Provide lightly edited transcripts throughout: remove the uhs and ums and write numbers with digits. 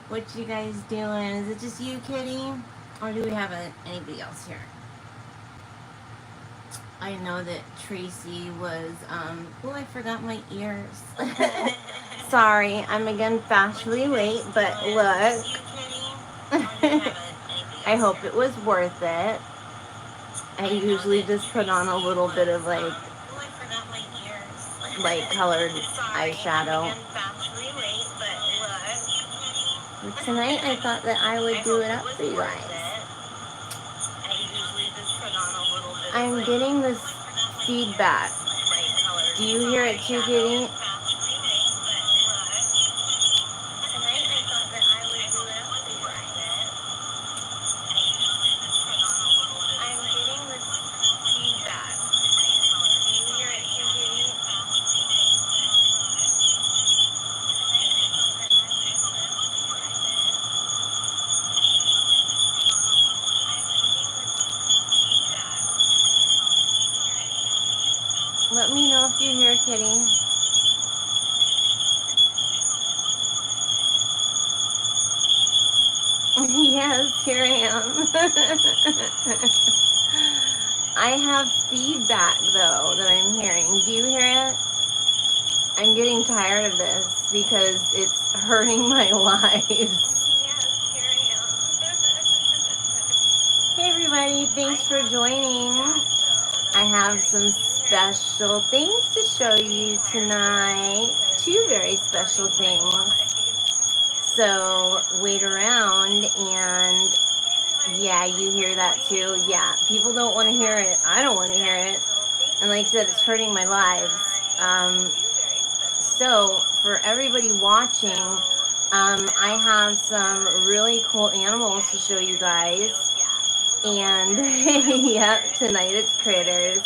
What you guys doing? Is it just you, Kitty? Or do we have anybody else here? I know that Tracy was, oh, I forgot my ears. Sorry, I'm again fashionably late, but look. I hope it was worth it. I usually just put on a little bit of like light colored eyeshadow. But tonight I thought that I would do it up for you guys. I'm getting this feedback. Do you hear it too, Kitty? Let me know if you hear Kitty. Yes, here I am. I have feedback though that I'm hearing. Do you hear it? I'm getting tired of this because it's hurting my lives. Hey everybody, thanks for joining. I have some special things to show you tonight. Two very special things. So wait around and yeah, you hear that too. Yeah, people don't want to hear it. I don't want to hear it. And like I said, it's hurting my lives. So for everybody watching, I have some really cool animals to show you guys. And yep, tonight it's critters.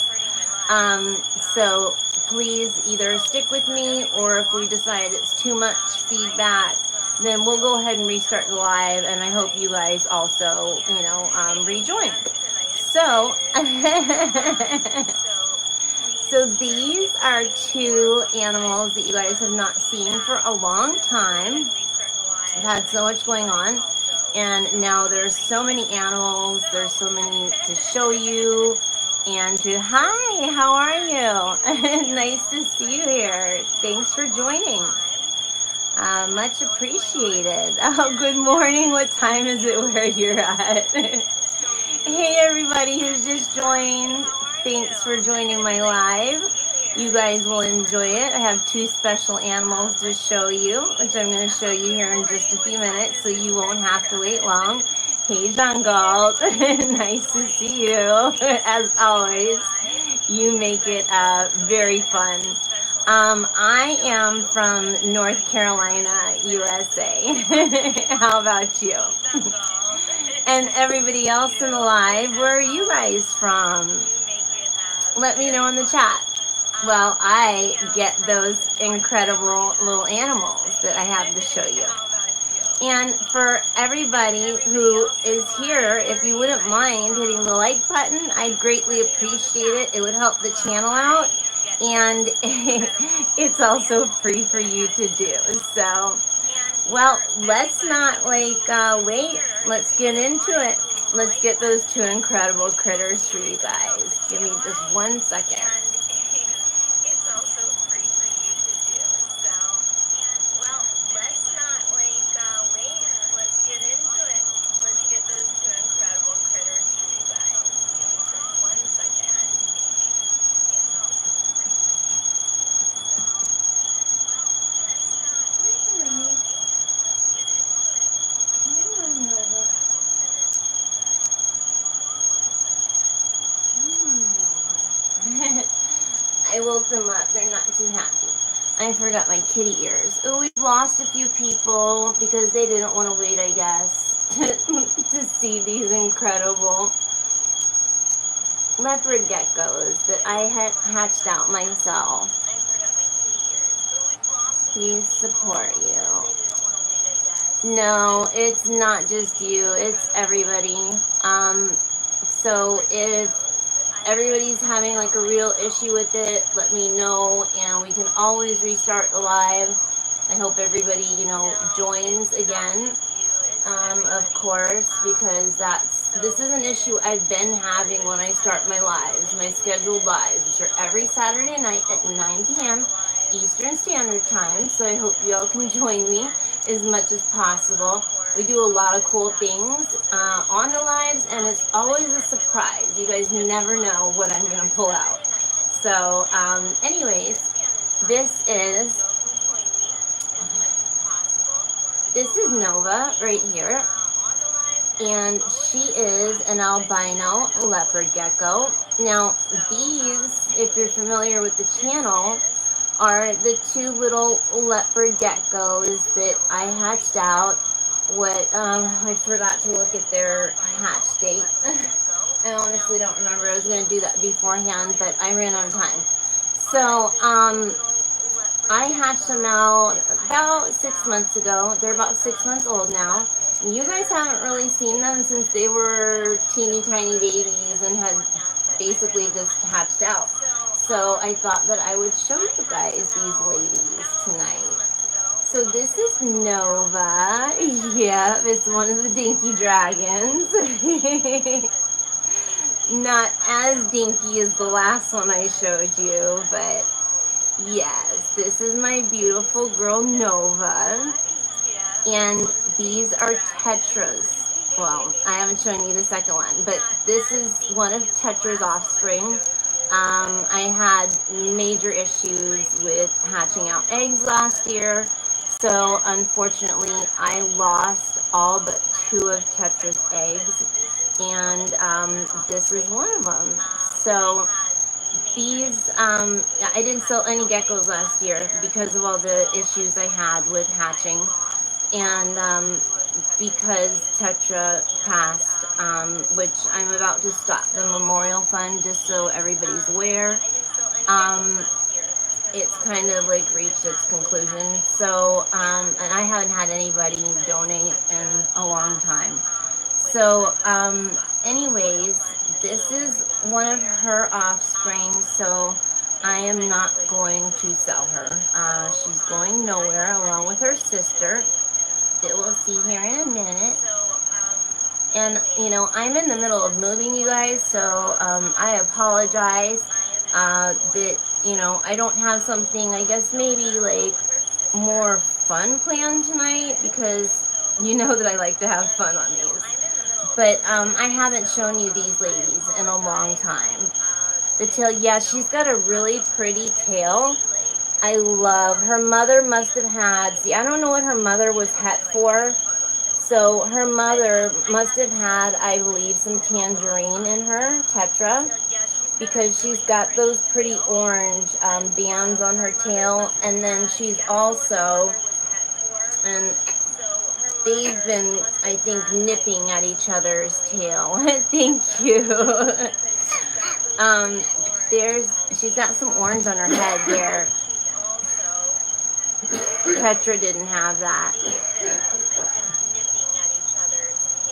So please either stick with me, or if we decide it's too much feedback, then we'll go ahead and restart the live. And I hope you guys also, rejoin. So, so these are two animals that you guys have not seen for a long time. I've had so much going on, and now there's so many animals, there's so many to show you. And to hi, how are you? Nice to see you here. Thanks for joining. Much appreciated. Oh, good morning. What time is it where you're at? Hey, everybody who's just joined. Thanks for joining my live. You guys will enjoy it. I have two special animals to show you, which I'm going to show you here in just a few minutes, so you won't have to wait long. Hey, John Galt. Nice to see you, as always. You make it very fun. I am from North Carolina, USA. How about you? And everybody else in the live, where are you guys from? Let me know in the chat. Well, I get those incredible little animals that I have to show you. And for everybody who is here, if you wouldn't mind hitting the like button, I'd greatly appreciate it. It would help the channel out. And it's also free for you to do. So, well, let's not wait. Let's get into it. Let's get those two incredible critters for you guys. Give me just 1 second. I woke them up. They're not too happy. I forgot my kitty ears. Oh, we've lost a few people because they didn't want to wait, I guess, to see these incredible leopard geckos that I had hatched out myself. Please support you. No, it's not just you. It's everybody. So if everybody's having like a real issue with it, let me know, and we can always restart the live. I hope everybody, you know, joins again, of course, because this is an issue I've been having when I start my lives, my scheduled lives, which are every Saturday night at 9 p.m. Eastern Standard Time. So I hope you all can join me as much as possible. We do a lot of cool things on the lives, and it's always a surprise. You guys never know what I'm going to pull out. So, anyways, this is this is Nova right here, and she is an albino leopard gecko. Now, these, if you're familiar with the channel, are the two little leopard geckos that I hatched out. I forgot to look at their hatch date. I honestly don't remember. I was going to do that beforehand, but I ran out of time. So, I hatched them out about 6 months ago. They're about 6 months old now. You guys haven't really seen them since they were teeny tiny babies and had basically just hatched out. So I thought that I would show you guys these ladies tonight. So this is Nova. Yep, it's one of the dinky dragons. Not as dinky as the last one I showed you, but yes, this is my beautiful girl Nova. And these are tetras. Well, I haven't shown you the second one, but this is one of Tetra's offspring. I had major issues with hatching out eggs last year, so unfortunately I lost all but 2 of Tetra's eggs, and this is one of them. So these, I didn't sell any geckos last year because of all the issues I had with hatching, and because Tetra passed, which I'm about to stop the memorial fund just so everybody's aware. It's kind of like reached its conclusion. So, and I haven't had anybody donate in a long time. So, anyways, this is one of her offspring, so I am not going to sell her. She's going nowhere along with her sister that we'll see here in a minute. And, you know, I'm in the middle of moving, you guys, so I apologize that, you know, I don't have something, I guess maybe like more fun planned tonight, because you know that I like to have fun on these. But I haven't shown you these ladies in a long time. The tail, yeah, she's got a really pretty tail. I love, her mother must have had, see, I don't know what her mother was het for. So her mother must have had, I believe, some tangerine in her, Tetra, because she's got those pretty orange bands on her tail. And then she's also, and they've been, I think, nipping at each other's tail. Thank you. She's got some orange on her head there. Tetra didn't have that.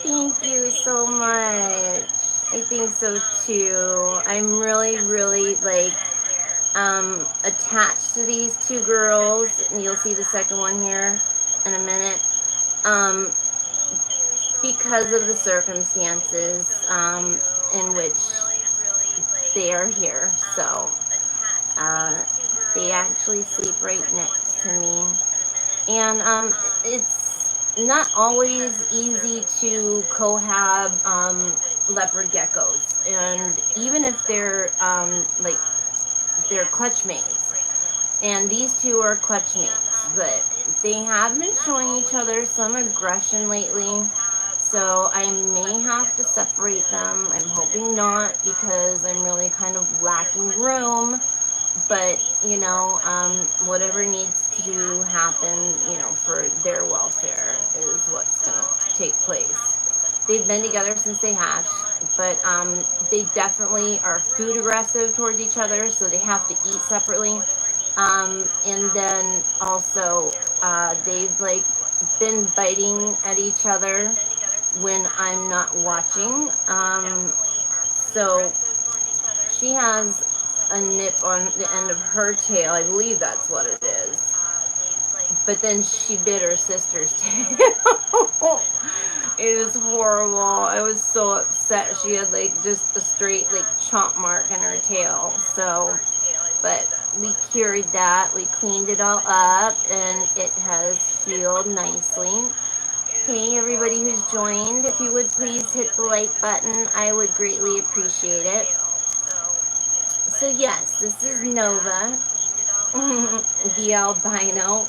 Thank you so much. I think so too. I'm really, really like attached to these two girls, and you'll see the second one here in a minute. Because of the circumstances in which they are here. So they actually sleep right next to me, and it's not always easy to cohab leopard geckos, and even if they're like they're clutch mates, and these two are clutch mates, but they have been showing each other some aggression lately, so I may have to separate them. I'm hoping not, because I'm really kind of lacking room. But, you know, whatever needs to happen, you know, for their welfare is what's going to take place. They've been together since they hatched, but they definitely are food aggressive towards each other, so they have to eat separately. And then also, they've, like, been biting at each other when I'm not watching. So she has a nip on the end of her tail. I believe that's what it is. but then she bit her sister's tail. It was horrible. I was so upset. She had like just a straight like chomp mark in her tail. So, but we cured that. We cleaned it all up and it has healed nicely. Hey, everybody who's joined, if you would please hit the like button, I would greatly appreciate it. So yes, this is Nova, the albino.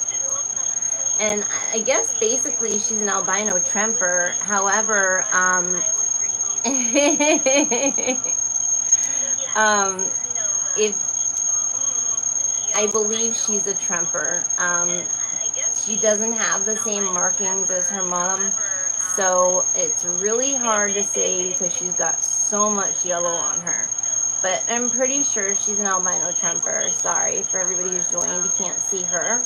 And I guess basically she's an albino tremper. However, if I believe she's a tremper, she doesn't have the same markings as her mom, so it's really hard to say because she's got so much yellow on her. But I'm pretty sure she's an albino tremper. Sorry for everybody who's joined, you can't see her.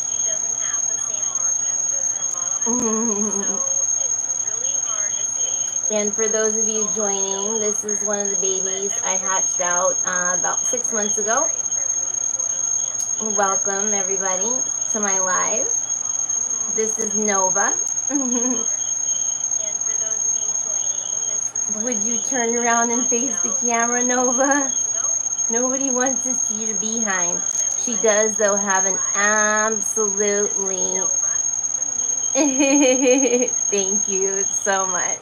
And for those of you joining, this is one of the babies I hatched out about 6 months ago. Welcome everybody to my live. This is Nova. Would you turn around and face the camera, Nova? Nobody wants to see your behind. She does, though, have an absolutely... Thank you so much.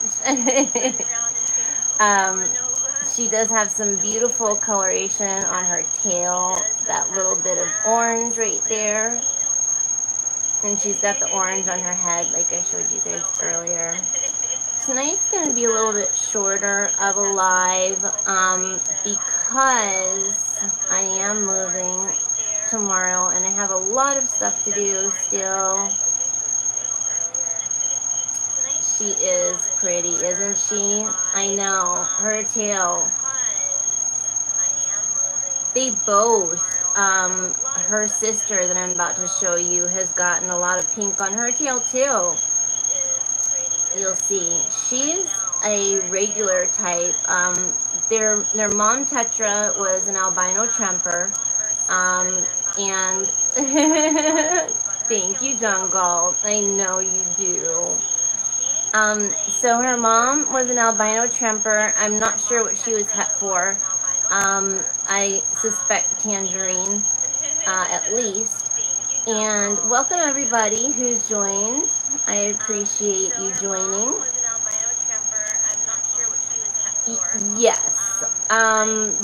She does have some beautiful coloration on her tail. That little bit of orange right there. And she's got the orange on her head like I showed you guys earlier. Tonight's going to be a little bit shorter of a live because I am moving tomorrow and I have a lot of stuff to do still. She is pretty, isn't she? I know. Her tail. They both, her sister that I'm about to show you has gotten a lot of pink on her tail too. You'll see. She's a regular type. Their mom Tetra was an albino tremper. And thank you, Jungle. I know you do. So her mom was an albino tremper. I'm not sure what she was het for. I suspect tangerine, at least. And welcome everybody who's joined. I appreciate you joining. Yes.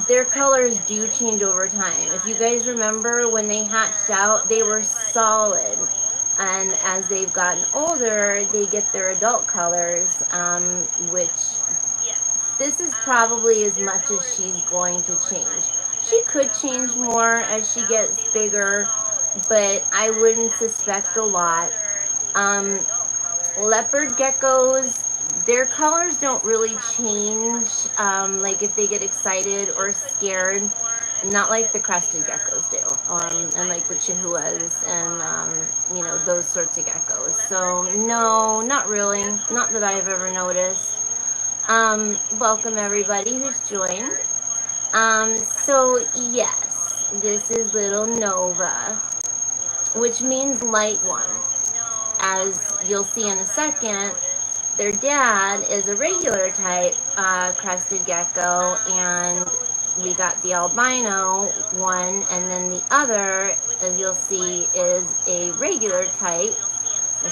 Their colors do change over time. If you guys remember when they hatched out, they were solid. And as they've gotten older, they get their adult colors, which this is probably as much as she's going to change. She could change more as she gets bigger, but I wouldn't suspect a lot. Leopard geckos, their colors don't really change, like if they get excited or scared, not like the crested geckos do, and like the chihuahuas and, you know, those sorts of geckos. So no, not really, not that I've ever noticed. Welcome everybody who's joined. So yes, this is little Nova, which means light one. As you'll see in a second, their dad is a regular type crested gecko, and we got the albino one, and then the other, as you'll see, is a regular type.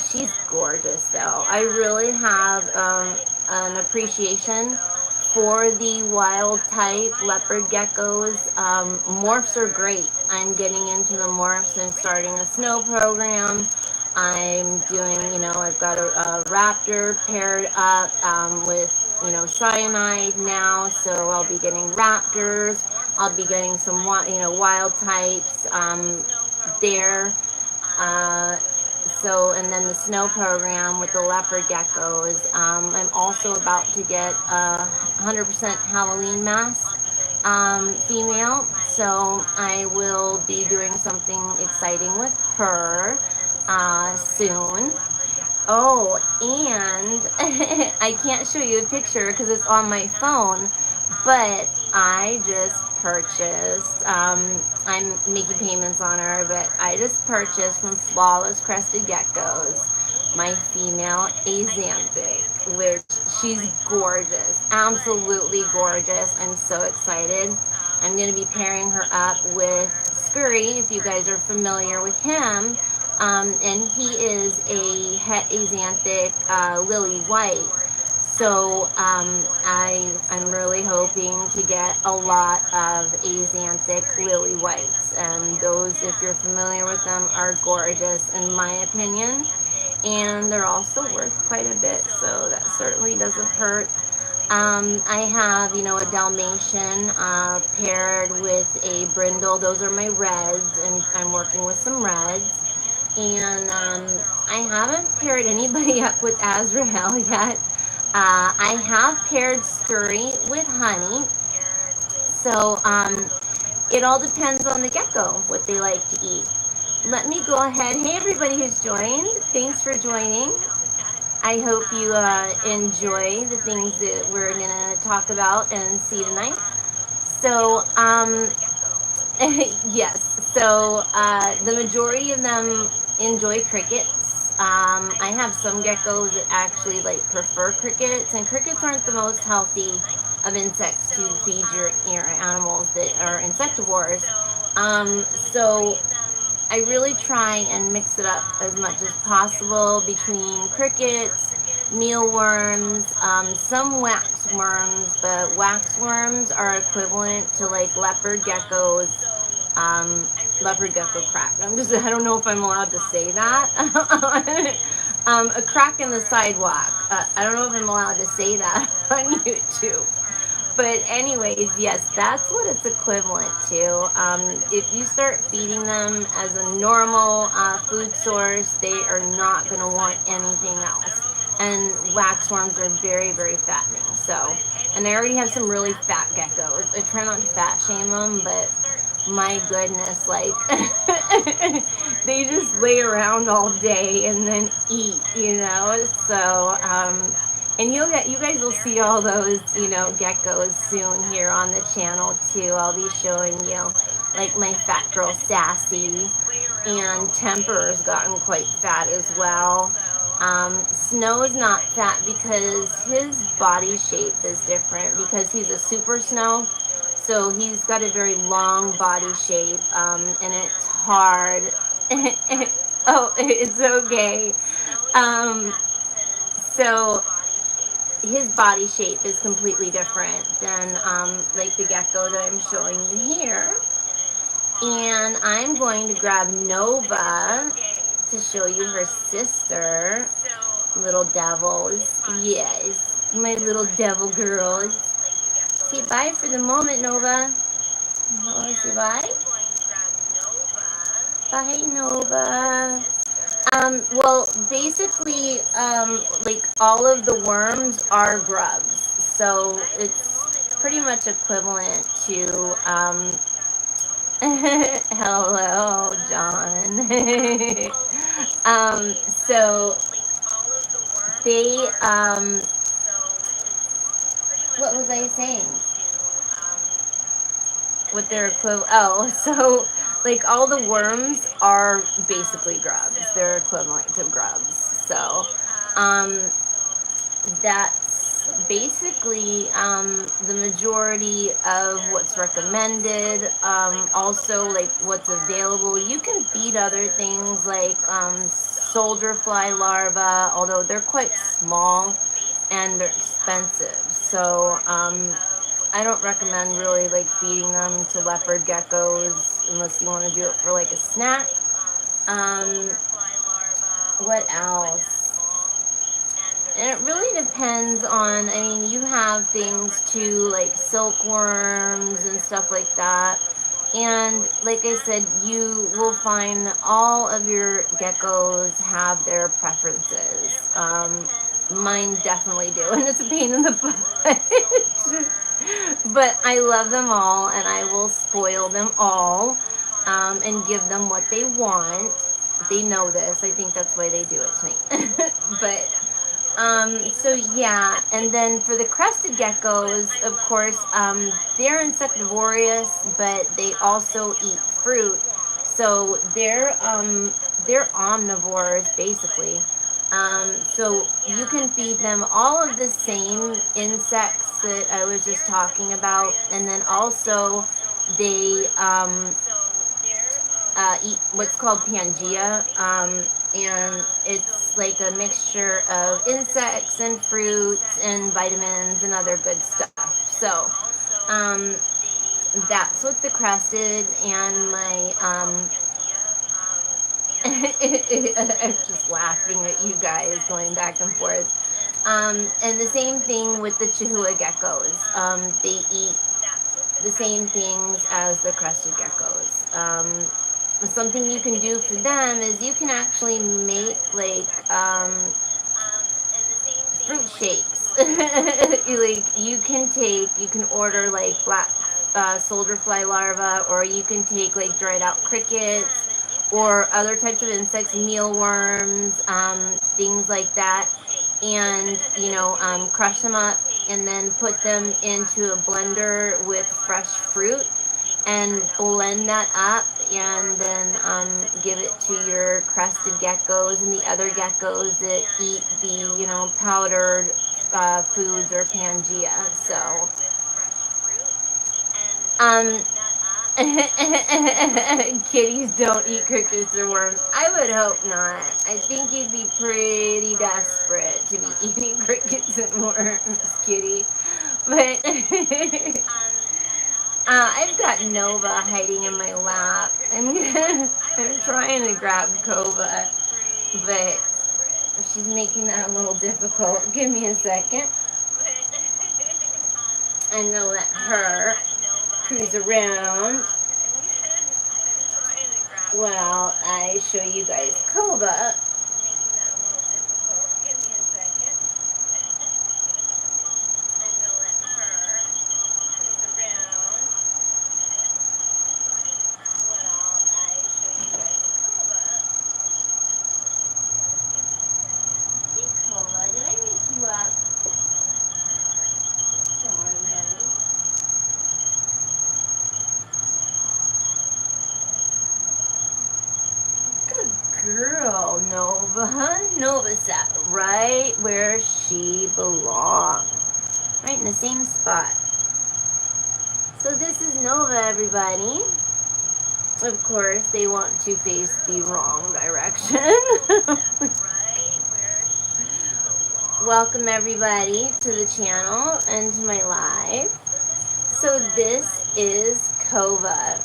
She's gorgeous though. I really have an appreciation for the wild type leopard geckos. Morphs are great. I'm getting into the morphs and starting a snow program. I'm doing, you know, I've got a raptor paired up with, you know, cyanide now, so I'll be getting raptors. I'll be getting some, you know, wild types there. So, and then the snow program with the leopard geckos. I'm also about to get a 100% Halloween mask female, so I will be doing something exciting with her soon. Oh, and I can't show you a picture because it's on my phone, but I just purchased. I'm making payments on her, but I just purchased from Flawless Crested Geckos my female Azanthic, which she's gorgeous, absolutely gorgeous. I'm so excited. I'm going to be pairing her up with Scurry, if you guys are familiar with him. And he is a het Azanthic lily white. So I'm really hoping to get a lot of Azanthic lily whites. And those, if you're familiar with them, are gorgeous in my opinion. And they're also worth quite a bit, so that certainly doesn't hurt. I have, a Dalmatian paired with a brindle. Those are my reds, and I'm working with some reds. And I haven't paired anybody up with Azrael yet. I have paired Scurry with Honey. So it all depends on the gecko, what they like to eat. Let me go ahead. Hey, everybody who's joined. Thanks for joining. I hope you enjoy the things that we're going to talk about and see tonight. So, yes. So, the majority of them enjoy crickets. I have some geckos that actually prefer crickets, and crickets aren't the most healthy of insects to feed your animals that are insectivores. So I really try and mix it up as much as possible between crickets, mealworms, some waxworms, but waxworms are equivalent to leopard geckos, leopard gecko crack. I don't know if I'm allowed to say that. A crack in the sidewalk. I don't know if I'm allowed to say that on YouTube. But anyways, yes, that's what it's equivalent to. If you start feeding them as a normal food source, they are not going to want anything else. And waxworms are very, very fattening. So, and I already have some really fat geckos. I try not to fat shame them, but my goodness, they just lay around all day and then eat, So, and you guys will see all those, geckos soon here on the channel too. I'll be showing you, my fat girl Sassy, and Temper's gotten quite fat as well. Snow's not fat because his body shape is different because he's a super snow. So he's got a very long body shape, and it's hard. Oh, it's okay. So his body shape is completely different than the gecko that I'm showing you here. And I'm going to grab Nova to show you her sister, little devils. Yes, my little devil girls. Say bye for the moment, Nova. Nova, say bye. Bye, Nova. Well, basically, all of the worms are grubs. So it's pretty much equivalent to, hello, John. So they, what was I saying? What their equivalent, so all the worms are basically grubs. They're equivalent to grubs. So that's basically the majority of what's recommended. Also, what's available. You can feed other things like soldier fly larvae, although they're quite small and they're expensive. So I don't recommend really feeding them to leopard geckos unless you want to do it for a snack. What else? And it really depends on, you have things too, silkworms and stuff like that. And like I said, you will find all of your geckos have their preferences. Mine definitely do, and it's a pain in the butt. But I love them all, and I will spoil them all and give them what they want. They know this. I think that's why they do it to me. But So yeah, and then for the crested geckos, of course, they're insectivorous, but they also eat fruit. So they're omnivores basically. So you can feed them all of the same insects that I was just talking about, and then also they eat what's called Pangea, and it's like a mixture of insects and fruits and vitamins and other good stuff. So um, that's what the crested and my I'm just laughing at you guys going back and forth. And the same thing with the Chihuahua geckos. They eat the same things as the crested geckos. Something you can do for them is you can actually make like fruit shakes. Like you can order like black soldier fly larvae, or you can take like dried out crickets or other types of insects, mealworms, things like that, and crush them up and then put them into a blender with fresh fruit and blend that up, and then give it to your crested geckos and the other geckos that eat the powdered foods or Pangea. So um kitties don't eat crickets or worms. I would hope not. I think you'd be pretty desperate to be eating crickets and worms, kitty. But I've got Nova hiding in my lap. I'm trying to grab Kova, but she's making that a little difficult. Give me a second. I'm gonna let her cruise around while I show you guys Kova. Kova, did I make you up? Sorry, honey. Good girl, Nova. Nova sat right where she belonged. Right in the same spot. So this is Nova, everybody. Of course, they want to face the wrong direction. Welcome everybody to the channel and to my live. So this is Kova.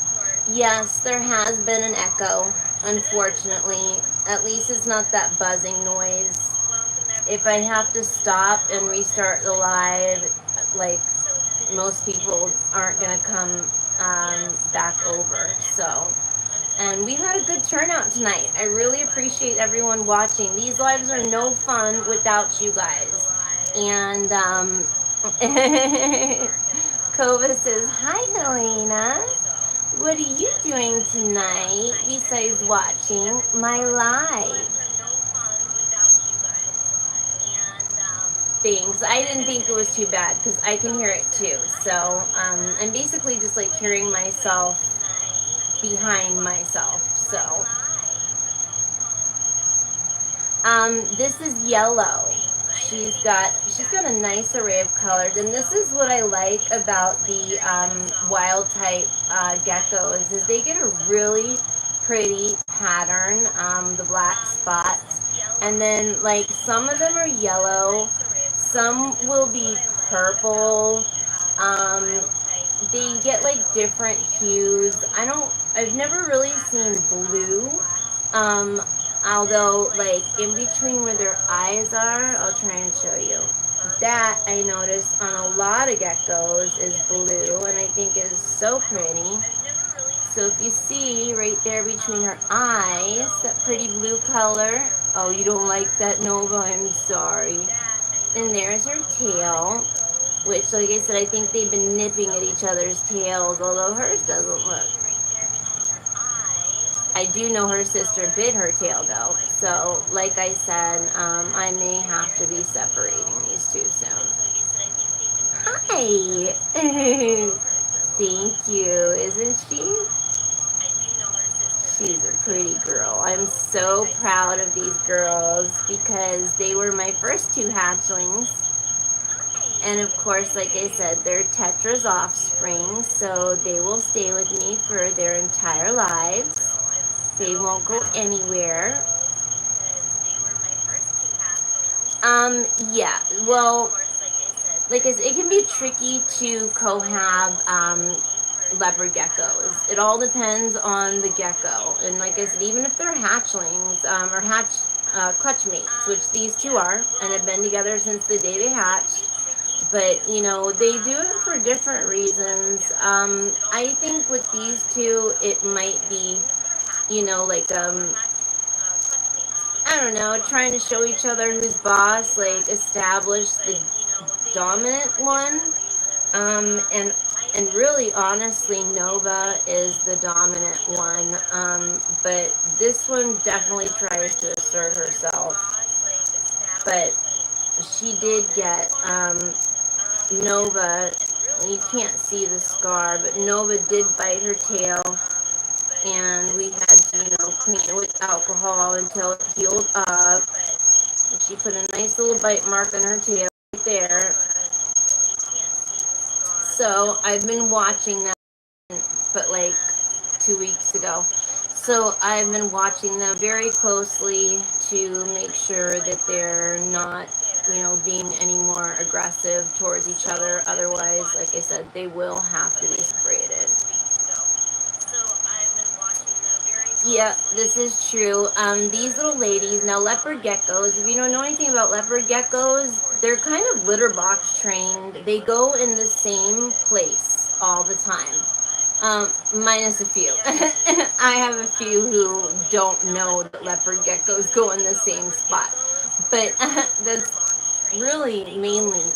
Yes, there has been an echo, unfortunately. At least it's not that buzzing noise. If I have to stop and restart the live, like most people aren't gonna come back over. So, and we've had a good turnout tonight. I really appreciate everyone watching. These lives are no fun without you guys. And Kova says, "Hi, Helena. What are you doing tonight besides watching my live?" Things. I didn't think it was too bad because I can hear it too. So I'm basically just like hearing myself behind myself. So this is yellow. She's got a nice array of colors, and this is what I like about the wild type geckos is they get a really pretty pattern, the black spots, and then like some of them are yellow, some will be purple. They get like different hues. I've never really seen blue. Although like in between where their eyes are, I'll try and show you. That I noticed on a lot of geckos is blue, and I think is so pretty. So if you see right there between her eyes, that pretty blue color. Oh, you don't like that, Nova? I'm sorry. And there's her tail, which, like I said, I think they've been nipping at each other's tails, although hers doesn't look. I do know her sister bit her tail though. So, like I said, I may have to be separating these two soon. Hi. Thank you. Isn't she? She's a pretty girl. I'm so proud of these girls because they were my first two hatchlings. And of course, like I said, they're Tetra's offspring, so they will stay with me for their entire lives. They won't go anywhere. Yeah, well, like I said, it can be tricky to cohab leopard geckos. It all depends on the gecko. And like I said, even if they're hatchlings or clutch mates, which these two are, and have been together since the day they hatched. But you know, they do it for different reasons. I think with these two, it might be, you know, like I don't know, trying to show each other who's boss, like establish the dominant one. And really, honestly, Nova is the dominant one. But this one definitely tries to assert herself. But she did get Nova. You can't see the scar, but Nova did bite her tail, and we had to, you know, clean it with alcohol until it healed up. She put a nice little bite mark on her tail right there. So I've been watching them, but like 2 weeks ago. So I've been watching them very closely to make sure that they're not, you know, being any more aggressive towards each other. Otherwise, like I said, they will have to be separated. Yeah, this is true. These little ladies, now leopard geckos, if you don't know anything about leopard geckos, they're kind of litter box trained. They go in the same place all the time. Minus a few. I have a few who don't know that leopard geckos go in the same spot. But that's really mainly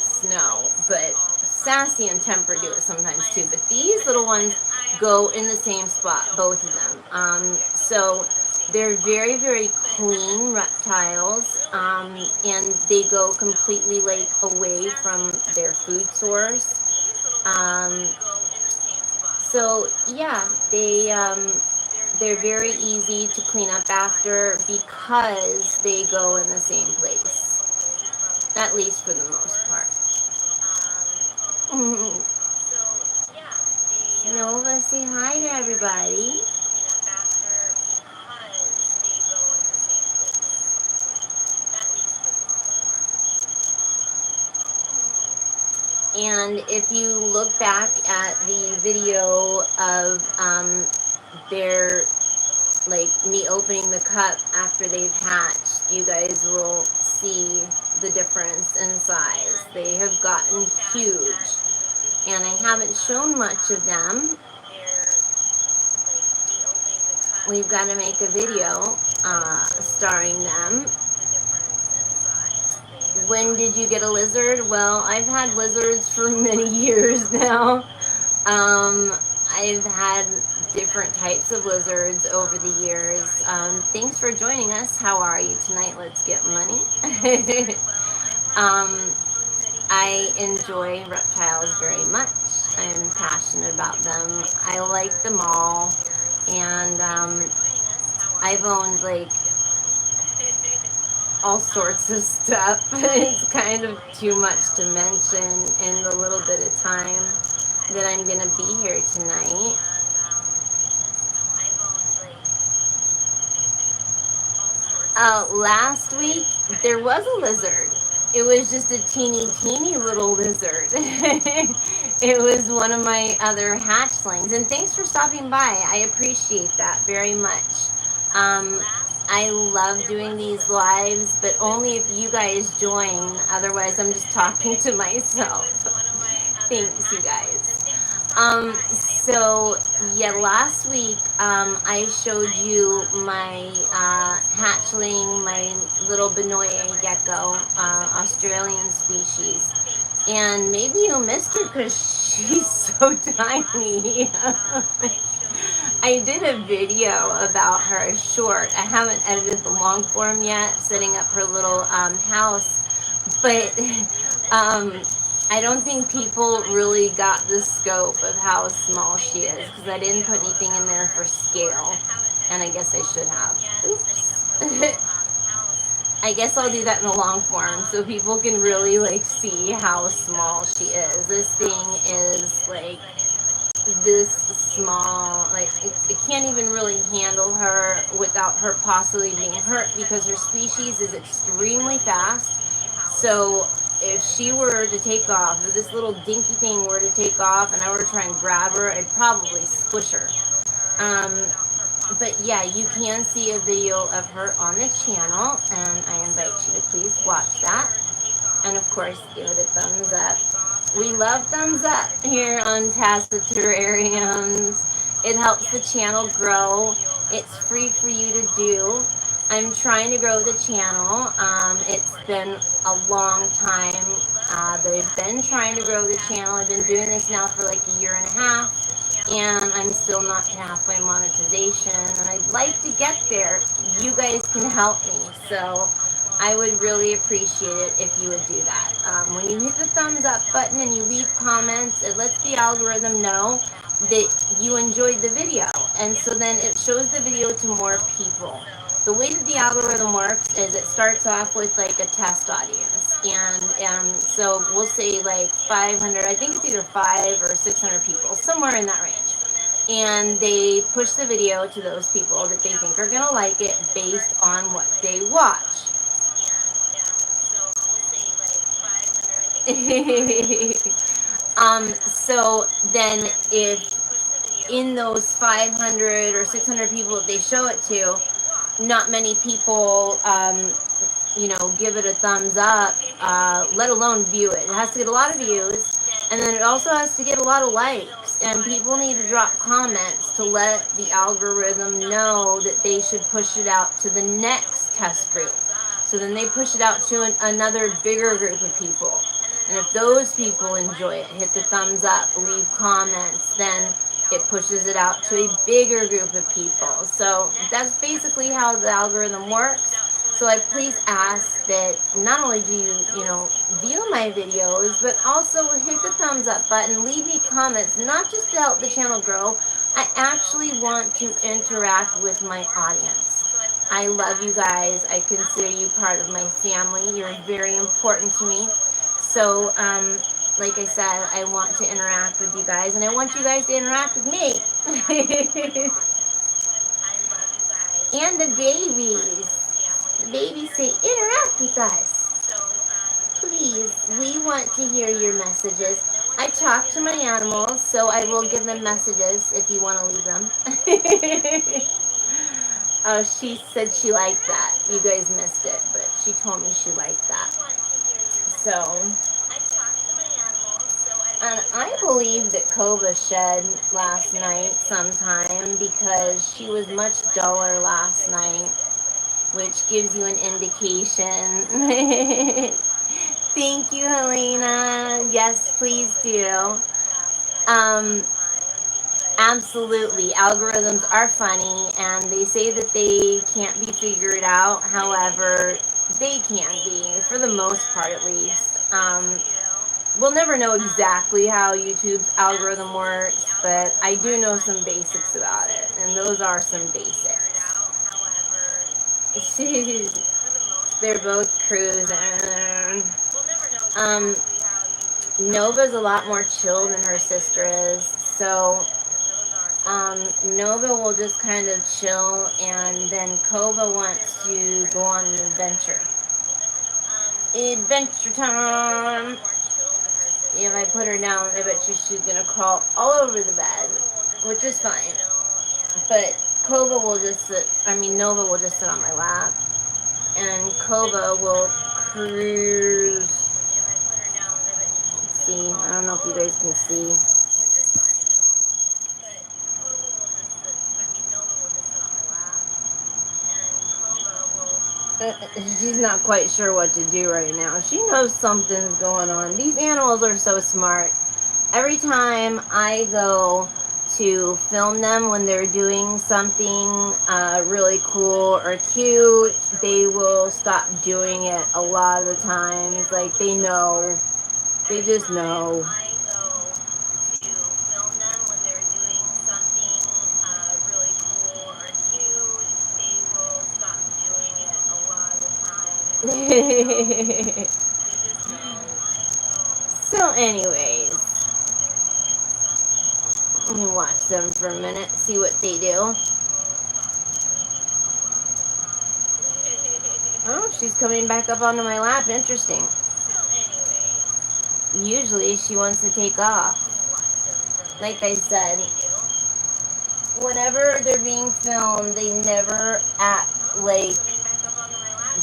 snow. But Sassy and Temper do it sometimes too. But these little ones go in the same spot, both of them. So they're very, very clean reptiles, and they go completely like away from their food source. So yeah, they're very easy to clean up after because they go in the same place, at least for the most part. Nova, say hi to everybody. And if you look back at the video of their, like me opening the cup after they've hatched, you guys will see the difference in size. They have gotten huge. And I haven't shown much of them. We've got to make a video starring them. When did you get a lizard? Well, I've had lizards for many years now. I've had different types of lizards over the years. Thanks for joining us. How are you tonight? Let's get money. I enjoy reptiles very much. I'm passionate about them. I like them all. And I've owned like all sorts of stuff. It's kind of too much to mention in the little bit of time that I'm going to be here tonight. Last week, there was a lizard. It was just a teeny little lizard. It was one of my other hatchlings. And thanks for stopping by. I appreciate that very much. I love doing these lives, but only if you guys join. Otherwise, I'm just talking to myself. Thanks, you guys. So yeah, last week I showed you my hatchling, my little Benoye gecko, Australian species, and maybe you missed her because she's so tiny. I did a video about her short. I haven't edited the long form yet, setting up her little house, but um, I don't think people really got the scope of how small she is because I didn't put anything in there for scale, and I guess I should have. Oops. I guess I'll do that in the long form so people can really like see how small she is. This thing is like this small, like it can't even really handle her without her possibly being hurt because her species is extremely fast. So if she were to take off, if this little dinky thing were to take off and I were to try and grab her, I'd probably squish her. Um, but yeah, you can see a video of her on the channel, and I invite you to please watch that. And of course, give it a thumbs up. We love thumbs up here on T.A.S.A Terrariums. It helps the channel grow. It's free for you to do. I'm trying to grow the channel. It's been a long time that I've been trying to grow the channel. I've been doing this now for like a year and a half, and I'm still not to halfway monetization, and I'd like to get there. You guys can help me, so I would really appreciate it if you would do that. When you hit the thumbs up button and you leave comments, it lets the algorithm know that you enjoyed the video, and so then it shows the video to more people. The way that the algorithm works is it starts off with like a test audience, and so we'll say like 500, I think it's either 5 or 600 people, somewhere in that range. And they push the video to those people that they think are going to like it based on what they watch. So then if in those 500 or 600 people that they show it to, not many people, give it a thumbs up, let alone view it. It has to get a lot of views, and then it also has to get a lot of likes, and people need to drop comments to let the algorithm know that they should push it out to the next test group. So then they push it out to another bigger group of people. And if those people enjoy it, hit the thumbs up, leave comments, then it pushes it out to a bigger group of people. So that's basically how the algorithm works. So I please ask that not only do you, view my videos, but also hit the thumbs up button, leave me comments, not just to help the channel grow. I actually want to interact with my audience. I love you guys. I consider you part of my family. You're very important to me. So, like I said, I want to interact with you guys, and I want you guys to interact with me. And the babies. The babies say, interact with us. Please, we want to hear your messages. I talk to my animals, so I will give them messages if you want to leave them. Oh, she said she liked that. You guys missed it, but she told me she liked that. So, and I believe that Kova shed last night sometime because she was much duller last night, which gives you an indication. Thank you, Helena. Yes, please do. Absolutely. Algorithms are funny, and they say that they can't be figured out. However, they can be, for the most part at least. We'll never know exactly how YouTube's algorithm works, but I do know some basics about it, and those are some basics. They're both cruising. Nova's a lot more chill than her sister is, so Nova will just kind of chill, and then Kova wants to go on an adventure. Adventure time! If I put her down, I bet she's gonna crawl all over the bed, which is fine. But Nova will just sit on my lap, and Kova will cruise. Let's see, I don't know if you guys can see. She's not quite sure what to do right now. She knows something's going on. These animals are so smart. Every time I go to film them when they're doing something really cool or cute, they will stop doing it a lot of the times. Like, they know. They just know. So anyways, let me watch them for a minute, see what they do. Oh, she's coming back up onto my lap. Interesting. Usually she wants to take off. Like I said, whenever they're being filmed, they never act like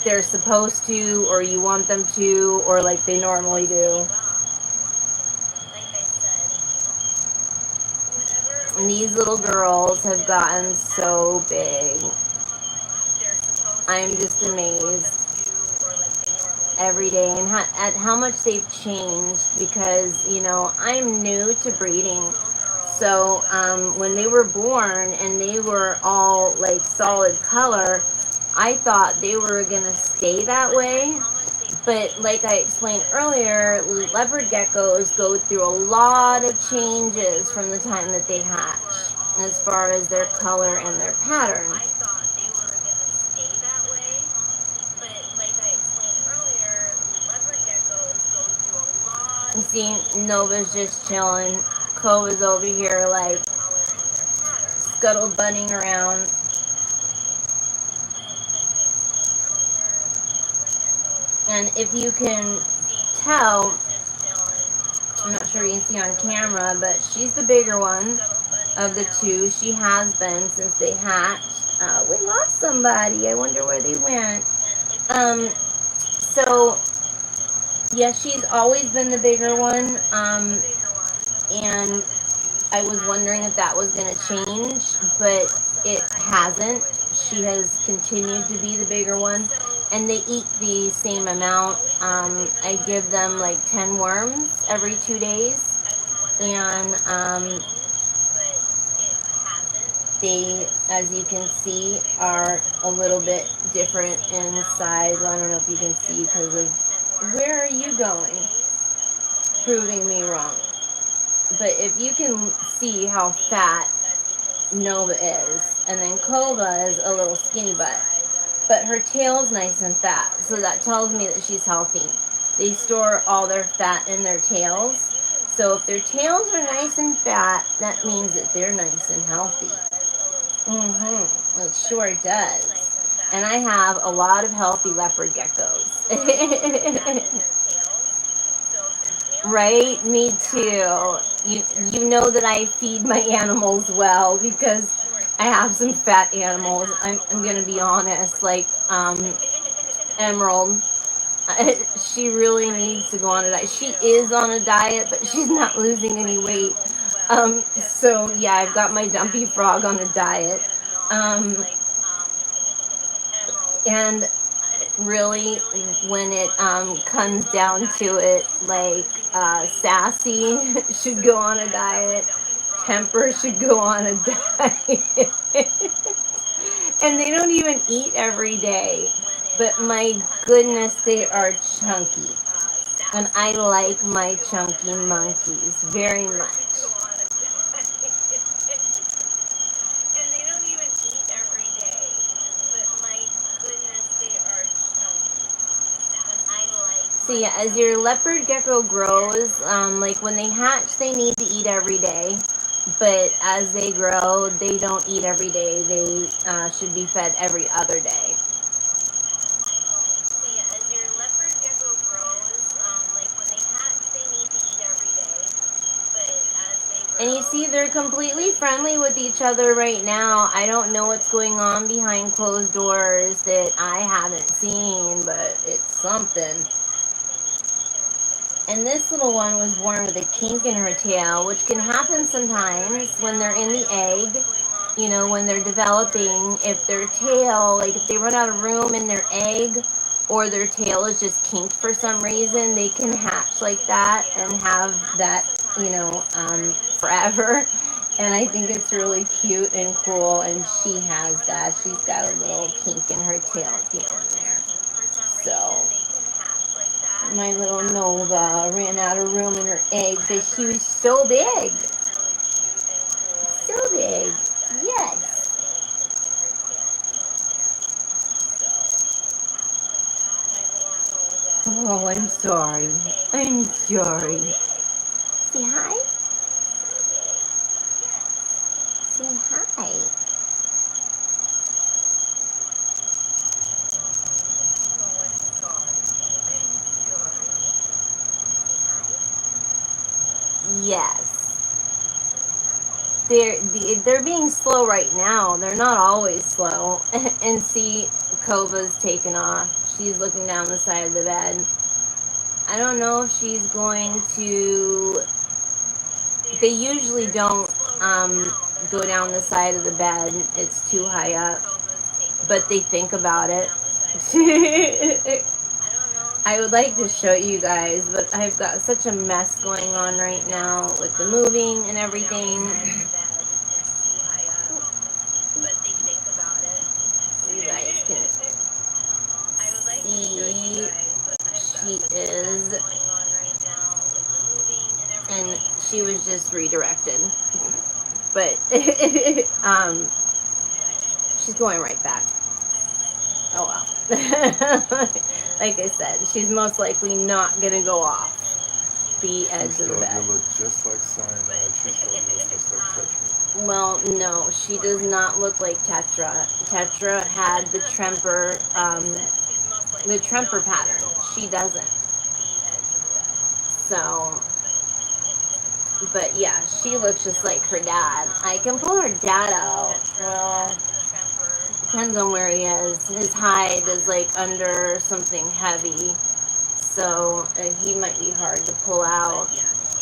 they're supposed to, or you want them to, or like they normally do. And these little girls have gotten so big. I'm just amazed every day and at how much they've changed, because, you know, I'm new to breeding. So when they were born and they were all like solid color, I thought they were gonna stay that way. But like I explained earlier, leopard geckos go through a lot of changes from the time that they hatch, as far as their color and their pattern. You see, Nova's just chilling. Kova's over here like scuttle bunting around. And if you can tell, I'm not sure you can see on camera, but she's the bigger one of the two. She has been since they hatched. We lost somebody. I wonder where they went. So, yeah, she's always been the bigger one. And I was wondering if that was going to change, but it hasn't. She has continued to be the bigger one. And they eat the same amount. I give them like 10 worms every 2 days. And they, as you can see, are a little bit different in size. Well, I don't know if you can see because of... Where are you going? Proving me wrong. But if you can see how fat Nova is, and then Kova is a little skinny butt, but her tail's nice and fat, so that tells me that she's healthy. They store all their fat in their tails, so if their tails are nice and fat, that means that they're nice and healthy. It sure does. And I have a lot of healthy leopard geckos. Right? Me too. You know that I feed my animals well, because I have some fat animals. I'm gonna be honest. Like Emerald, she really needs to go on a diet. She is on a diet, but she's not losing any weight. So yeah, I've got my dumpy frog on a diet. And really, when it comes down to it, like Sassy should go on a diet, Temper should go on a diet. And they don't even eat every day, but my goodness, they are chunky, and I like my chunky monkeys very much. So yeah, as your leopard gecko grows, like when they hatch, they need to eat every day. But as they grow, they don't eat every day. They should be fed every other day. And you see, they're completely friendly with each other right now. I don't know what's going on behind closed doors that I haven't seen, but it's something. And this little one was born with a kink in her tail, which can happen sometimes when they're in the egg. You know, when they're developing, if their tail, like if they run out of room in their egg, or their tail is just kinked for some reason, they can hatch like that and have that, you know, forever. And I think it's really cute and cool, and she has that. She's got a little kink in her tail at the end there. So, my little Nova ran out of room in her egg because she was so big. So big. Yes. Oh, I'm sorry. I'm sorry. Say hi. Say hi. Yes. They're being slow right now. They're not always slow. And see, Kova's taken off. She's looking down the side of the bed. I don't know if she's going to. They usually don't go down the side of the bed. It's too high up. But they think about it. I would like to show you guys, but I've got such a mess going on right now with the moving and everything. You guys can see she is, and she was just redirected. But she's going right back. Oh well. Like I said, she's most likely not gonna go off the edge of the bed. She's starting to look just like Cyanide. She's starting to look just like Tetra. Well, no, she does not look like Tetra. Tetra had the Tremper pattern. She doesn't. So, but yeah, she looks just like her dad. I can pull her dad out. Well, depends on where he is. His hide is like under something heavy, so he might be hard to pull out.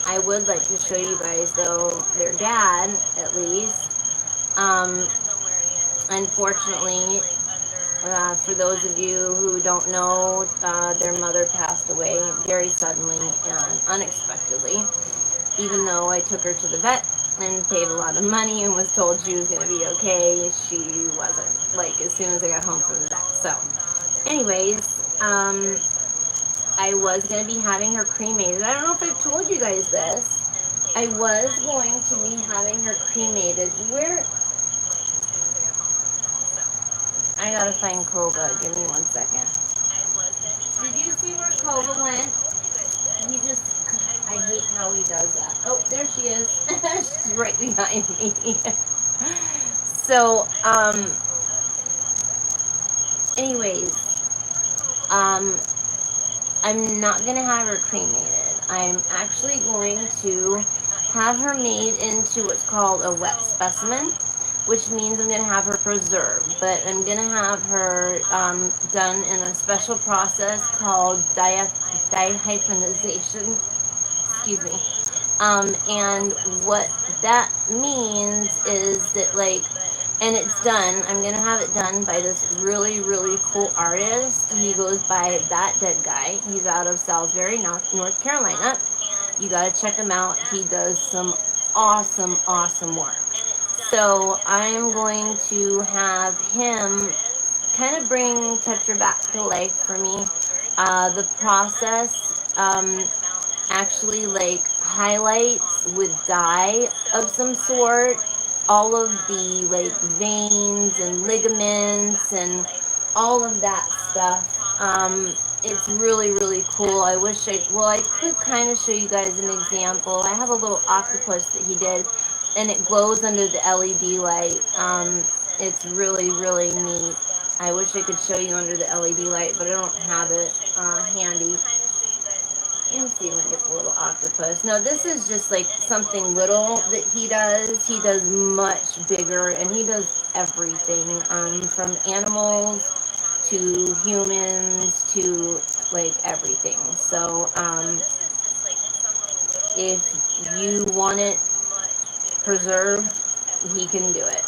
I would like to show you guys though their dad at least. Unfortunately, for those of you who don't know, their mother passed away very suddenly and unexpectedly. Even though I took her to the vet and paid a lot of money and was told she was going to be okay, she wasn't. Like, as soon as I got home from the vet. So, anyways, I was going to be having her cremated. I don't know if I've told you guys this. I was going to be having her cremated. Where? I gotta find Kova. Give me 1 second. Did you see where Kova went? He just, I hate how he does that. Oh, there she is. She's right behind me. So, anyways, I'm not gonna have her cremated. I'm actually going to have her made into what's called a wet specimen, which means I'm going to have her preserved. But I'm going to have her done in a special process called dihyphenization. Excuse me. And what that means is that, like, and it's done, I'm going to have it done by this really, really cool artist. He goes by That Dead Guy. He's out of Salisbury, North Carolina. You got to check him out. He does some awesome, awesome work. So I'm going to have him kind of bring Tetra back to life for me. The process actually like highlights with dye of some sort all of the like veins and ligaments and all of that stuff. It's really, really cool. I wish I could kind of show you guys an example. I have a little octopus that he did, and it glows under the LED light. It's really, really neat. I wish I could show you under the LED light, but I don't have it handy. Let me see if I can get the little octopus. No, this is just like something little that he does. He does much bigger, and he does everything from animals to humans to like everything. So if you want it preserved, he can do it.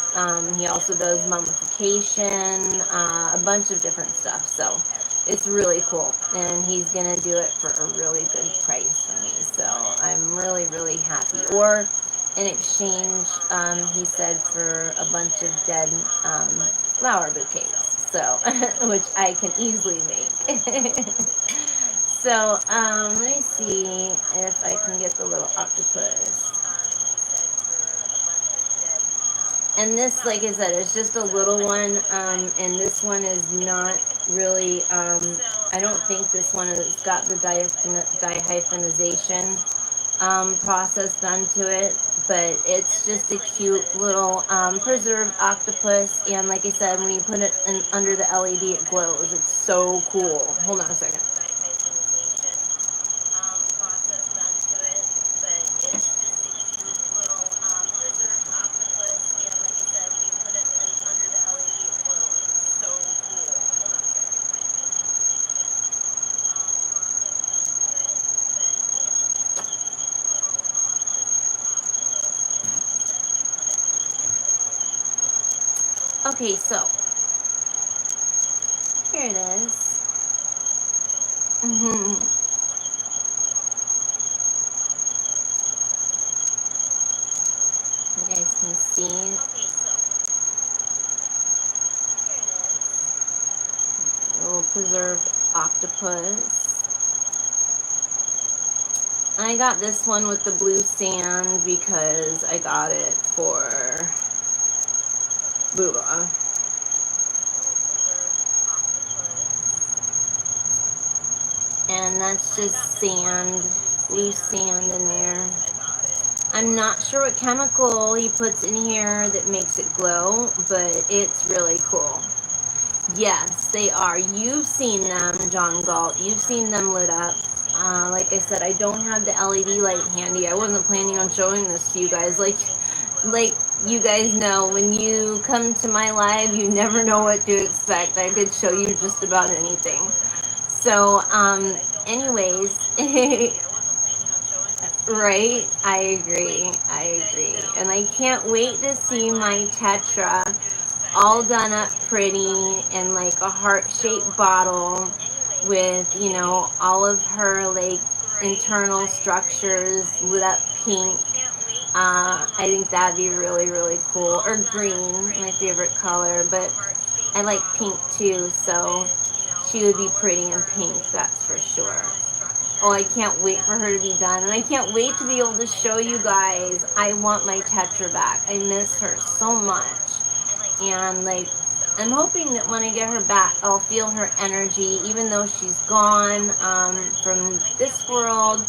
He also does mummification, a bunch of different stuff. So it's really cool, and he's gonna do it for a really good price for me. So I'm really, really happy. Or in exchange, he said, for a bunch of dead flower bouquets. So, which I can easily make. So, let me see if I can get the little octopus. And this, like I said, is just a little one, and this one is not really, I don't think this one has got the dihyphenization process done to it, but it's just a cute little preserved octopus, and like I said, when you put it in, under the LED, it glows. It's so cool. Hold on a second. Okay, so here it is. Mm-hmm. You guys can see a little preserved octopus. I got this one with the blue sand because I got it for Booba. And that's just sand, blue sand in there. I'm not sure what chemical he puts in here that makes it glow, but it's really cool. Yes, they are. You've seen them, John Galt. You've seen them lit up. Like I said, I don't have the LED light handy. I wasn't planning on showing this to you guys. Like you guys know, when you come to my live, you never know what to expect. I could show you just about anything. So, anyways, right? I agree. I agree. And I can't wait to see my Tetra all done up pretty in like a heart-shaped bottle with, you know, all of her like internal structures lit up pink. I think that'd be really, really cool. Or green, my favorite color, but I like pink too, so she would be pretty in pink, that's for sure. Oh, I can't wait for her to be done. And I can't wait to be able to show you guys. I want my Tetra back. I miss her so much. And, like, I'm hoping that when I get her back, I'll feel her energy. Even though she's gone from this world,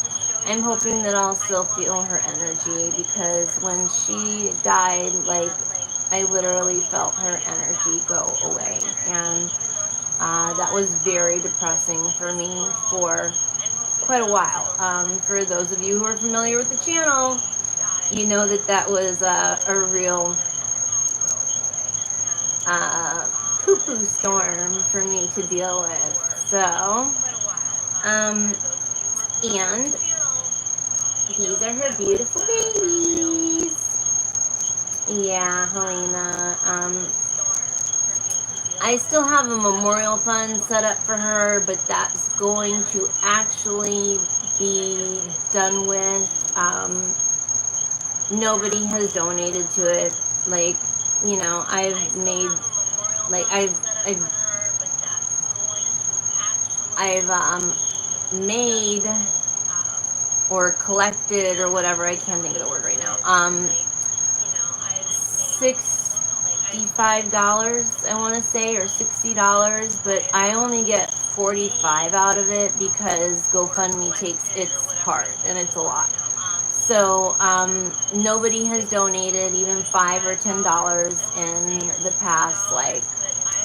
I'm hoping that I'll still feel her energy. Because when she died, like, I literally felt her energy go away. And that was very depressing for me for quite a while. For those of you who are familiar with the channel, you know that that was a real poo-poo storm for me to deal with. So, and these are her beautiful babies. Yeah, Helena. I still have a memorial fund set up for her, but that's going to actually be done with. Nobody has donated to it. Like, you know, I've made, like, I've made or collected or whatever, I can't think of the word right now, $65, I want to say, or $60, but I only get 45 out of it because GoFundMe takes its part, and it's a lot. So nobody has donated even $5 or $10 in the past like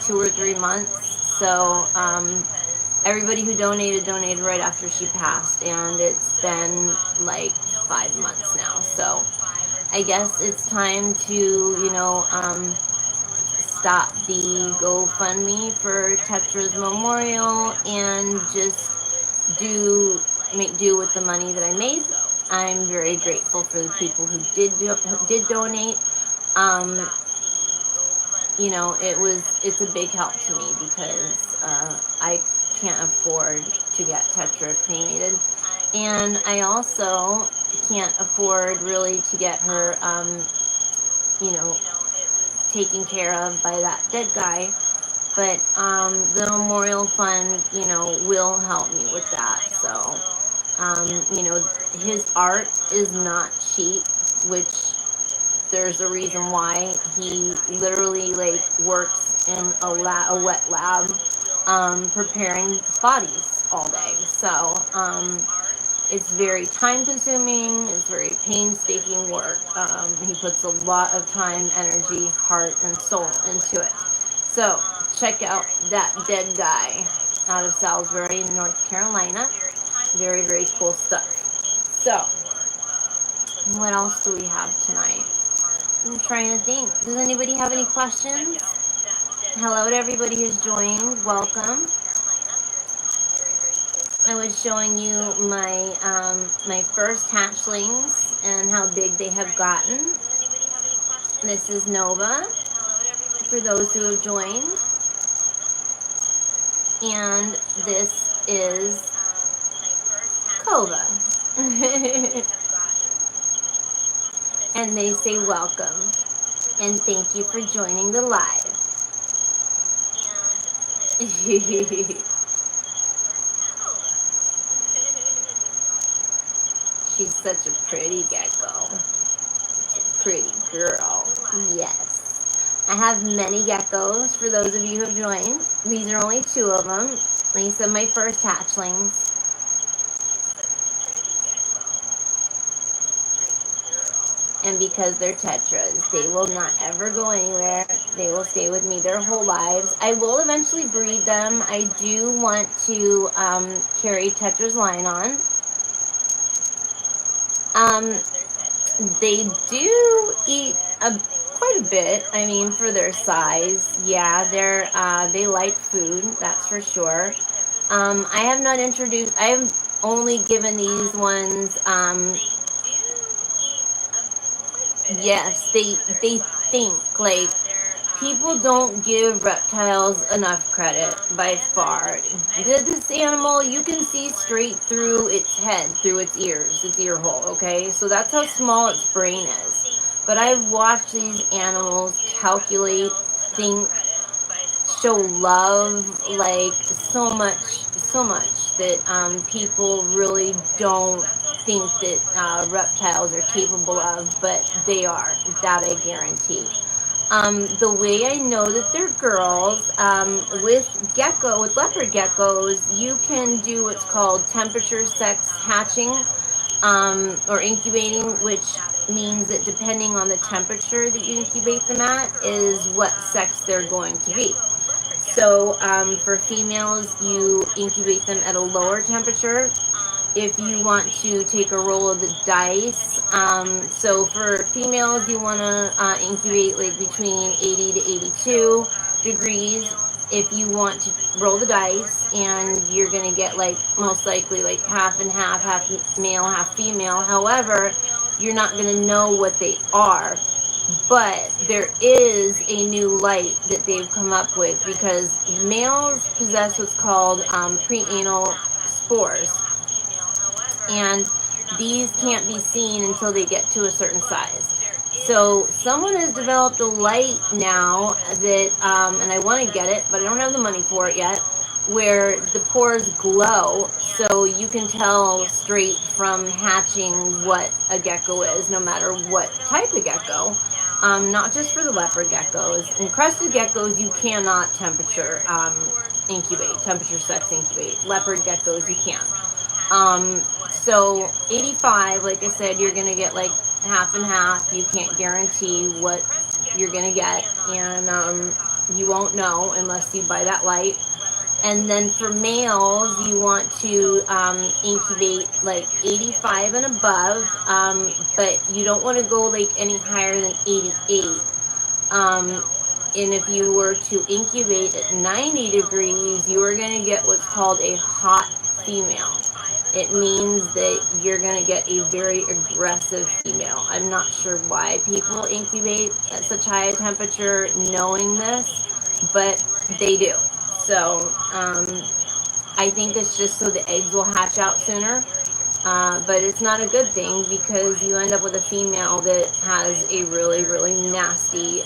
2 or 3 months. So everybody who donated right after she passed, and it's been like 5 months now. So I guess it's time to, you know, stop the GoFundMe for Tetra's memorial and just make do with the money that I made. I'm very grateful for the people who did donate. Um, you know, it's a big help to me because I can't afford to get Tetra cremated. And I also can't afford really to get her, you know, taken care of by that dead guy. But the memorial fund, you know, will help me with that. So, you know, his art is not cheap, which there's a reason why. He literally like works in a wet lab, preparing bodies all day. So it's very time consuming. It's very painstaking work. He puts a lot of time, energy, heart, and soul into it. So check out that dead guy out of Salisbury, North Carolina. Very, very cool stuff. So, what else do we have tonight? I'm trying to think. Does anybody have any questions? Hello to everybody who's joined. Welcome. I was showing you my first hatchlings and how big they have gotten. This is Nova, for those who have joined. And this is Kova. And they say welcome. And thank you for joining the live. She's such a pretty gecko. Pretty girl. Yes. I have many geckos for those of you who have joined. These are only 2 of them. These are my first hatchlings. And because they're tetras, they will not ever go anywhere. They will stay with me their whole lives. I will eventually breed them. I do want to carry tetras line on. They do eat quite a bit. I mean, for their size, yeah, they like food. That's for sure. I have not introduced. I have only given these ones. Yes, they think like people don't give reptiles enough credit by far. This animal, you can see straight through its head, through its ears, its ear hole, okay? So that's how small its brain is. But I've watched these animals calculate, think, show love, like so much that people really don't think that reptiles are capable of, but they are. That I guarantee. The way I know that they're girls, with leopard geckos, you can do what's called temperature sex hatching, or incubating, which means that depending on the temperature that you incubate them at is what sex they're going to be. So for females, you incubate them at a lower temperature. If you want to take a roll of the dice, so for females, you want to incubate like between 80 to 82 degrees. If you want to roll the dice, and you're going to get like most likely like half and half male, half female. However, you're not going to know what they are. But there is a new light that they've come up with, because males possess what's called preanal spores, and these can't be seen until they get to a certain size. So someone has developed a light now that, and I want to get it, but I don't have the money for it yet, where the pores glow, so you can tell straight from hatching what a gecko is, no matter what type of gecko. Not just for the leopard geckos. And crested geckos, you cannot temperature incubate, temperature sex incubate. Leopard geckos, you can. So 85, like I said, you're going to get like half and half. You can't guarantee what you're going to get, and you won't know unless you buy that light. And then for males, you want to incubate like 85 and above, but you don't want to go like any higher than 88. And if you were to incubate at 90 degrees, you are going to get what's called a hot female. It means that you're going to get a very aggressive female. I'm not sure why people incubate at such high a temperature knowing this, but they do. So I think it's just so the eggs will hatch out sooner. But it's not a good thing because you end up with a female that has a really, really nasty,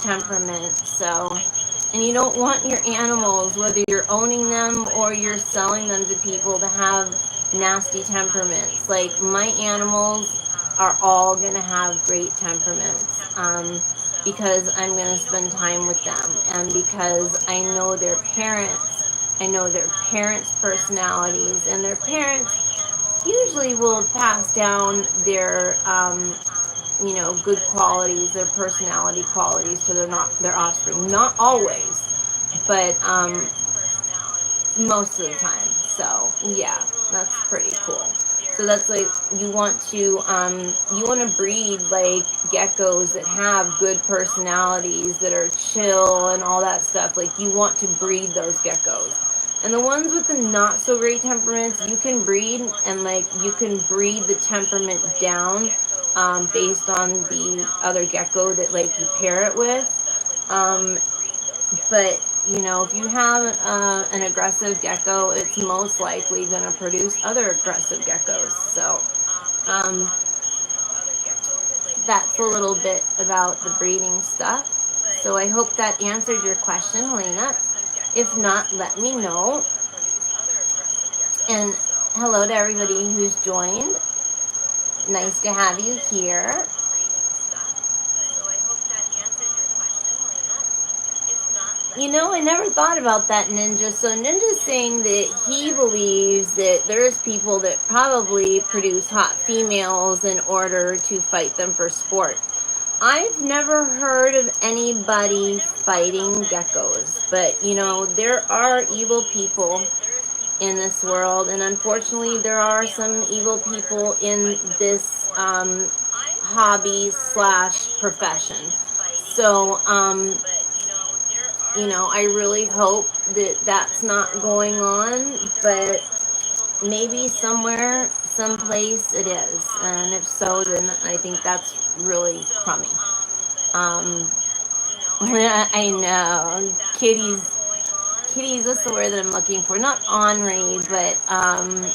temperament. So, and you don't want your animals, whether you're owning them or you're selling them to people, to have nasty temperaments. Like, my animals are all going to have great temperaments, because I'm going to spend time with them, and because I know their parents. I know their parents' personalities, and their parents usually will pass down their good qualities, their personality qualities to their offspring. Not always, but most of the time. So yeah, that's pretty cool. So that's like, you want to breed like geckos that have good personalities, that are chill and all that stuff. Like, you want to breed those geckos. And the ones with the not so great temperaments, you can breed, and like, you can breed the temperament down, based on the other gecko that like you pair it with. But if you have an aggressive gecko, it's most likely going to produce other aggressive geckos. So um, that's a little bit about the breeding stuff. So I hope that answered your question, Lena. If not, let me know. And hello to everybody who's joined. Nice to have you here. I never thought about that, Ninja. So Ninja's saying that he believes that there's people that probably produce hot females in order to fight them for sport. I've never heard of anybody fighting geckos, but there are evil people in this world, and unfortunately, there are some evil people in this hobby slash profession. So, I really hope that that's not going on, but maybe somewhere, someplace it is. And if so, then I think that's really crummy. I know. Kitties, that's the word that I'm looking for. Not ornery, but, oh,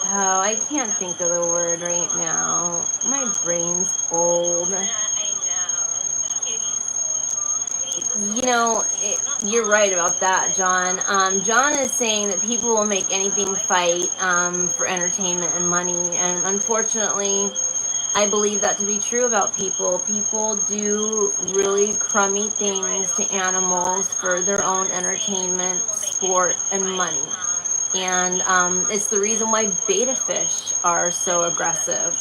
I can't think of the word right now. My brain's old. You're right about that, John. John is saying that people will make anything fight, for entertainment and money, and unfortunately, I believe that to be true about people. People do really crummy things to animals for their own entertainment, sport, and money. And it's the reason why beta fish are so aggressive.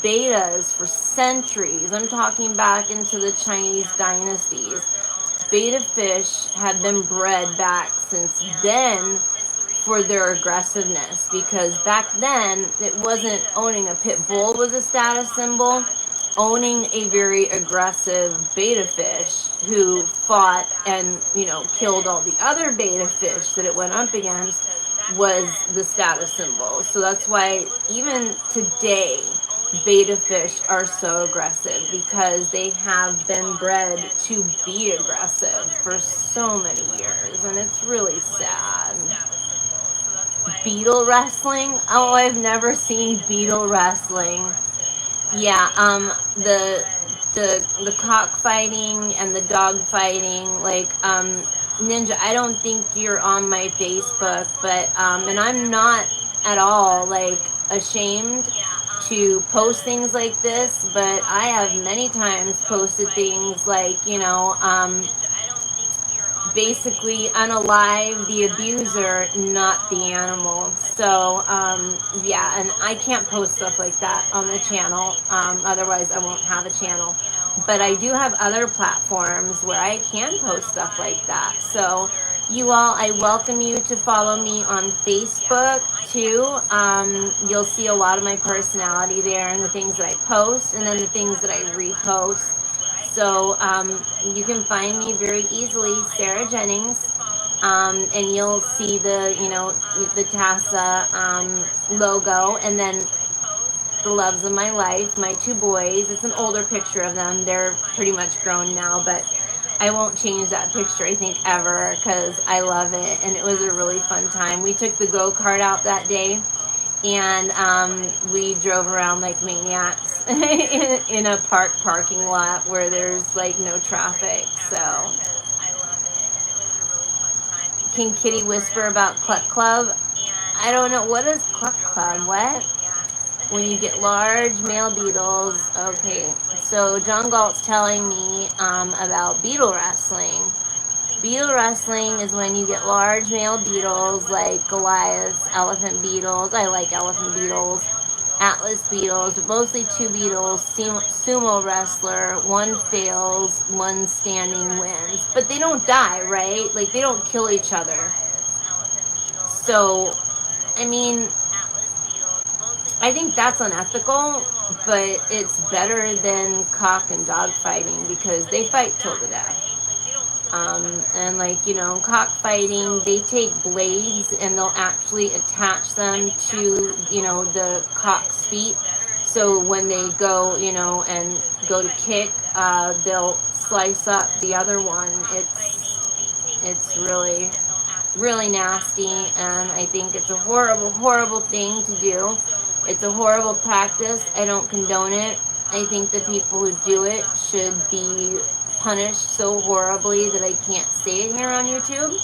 Betas, for centuries, I'm talking back into the Chinese dynasties, beta fish have been bred back since then for their aggressiveness, because back then it wasn't owning a pit bull was a status symbol. Owning a very aggressive beta fish who fought and killed all the other beta fish that it went up against was the status symbol. So that's why even today beta fish are so aggressive, because they have been bred to be aggressive for so many years, and it's really sad. Beetle wrestling? Oh, I've never seen beetle wrestling. Yeah, the cockfighting and the dog fighting, like, Ninja, I don't think you're on my Facebook, but and I'm not at all like ashamed to post things like this, but I have many times posted things like, basically unalive the abuser, not the animal. So, yeah, and I can't post stuff like that on the channel. Otherwise, I won't have a channel. But I do have other platforms where I can post stuff like that. So, you all, I welcome you to follow me on Facebook too. You'll see a lot of my personality there, and the things that I post, and then the things that I repost. So you can find me very easily, Sarah Jennings, and you'll see the T.A.S.A logo, and then the loves of my life, my two boys. It's an older picture of them. They're pretty much grown now, but I won't change that picture, I think, ever, because I love it, and it was a really fun time. We took the go-kart out that day, and we drove around like maniacs in a parking lot where there's like no traffic. So, can Kitty whisper about Cluck Club? I don't know. What is Cluck Club? What? When you get large male beetles. Okay, so John Galt's telling me about beetle wrestling. Beetle wrestling is when you get large male beetles like Goliaths, elephant beetles. I like elephant beetles, Atlas beetles, but mostly two beetles. Sumo wrestler. One fails, one standing wins. But they don't die, right? Like they don't kill each other. So, I mean, I think that's unethical, but it's better than cock and dog fighting because they fight till the death. And like, cockfighting, they take blades and they'll actually attach them to, the cock's feet. So when they go, and go to kick, they'll slice up the other one. It's really, really nasty, and I think it's a horrible, horrible thing to do. It's a horrible practice. I don't condone it. I think the people who do it should be punished so horribly that I can't say it here on YouTube.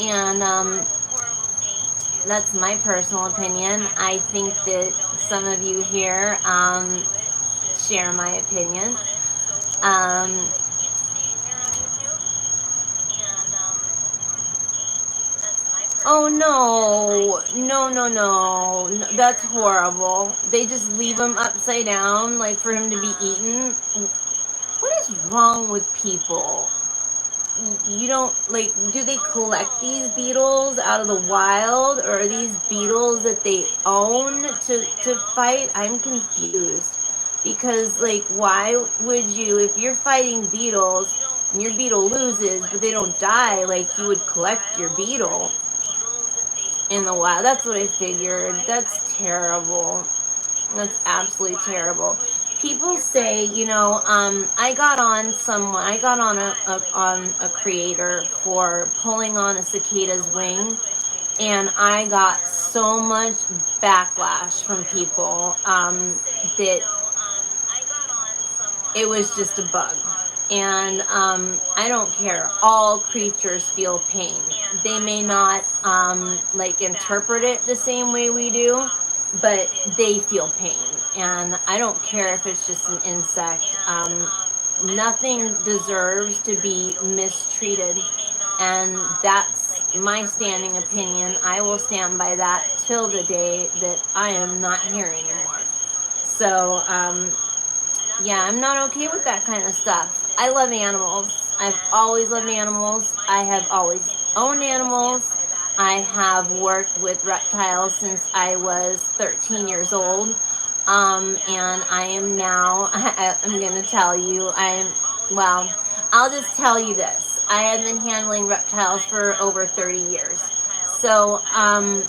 And that's my personal opinion. I think that some of you here share my opinion. Um, Oh no, no, no, no, no, that's horrible. They just leave him upside down, like for him to be eaten. What is wrong with people? You don't, like, do they collect these beetles out of the wild, or are these beetles that they own to fight? I'm confused. Because, like, why would you, if you're fighting beetles and your beetle loses, but they don't die, like, you would collect your beetle in the wild? That's what I figured. That's terrible. That's absolutely terrible. People say, I got on a creator for pulling on a cicada's wing, and I got so much backlash from people that it was just a bug. And I don't care. All creatures feel pain. They may not like interpret it the same way we do, but they feel pain. And I don't care if it's just an insect. Nothing deserves to be mistreated. And that's my standing opinion. I will stand by that till the day that I am not here anymore. So, yeah, I'm not okay with that kind of stuff. I love animals. I've always loved animals. I have always owned animals. I have worked with reptiles since I was 13 years old. And I am now, I'm going to tell you, well, I'll just tell you this. I have been handling reptiles for over 30 years. So, I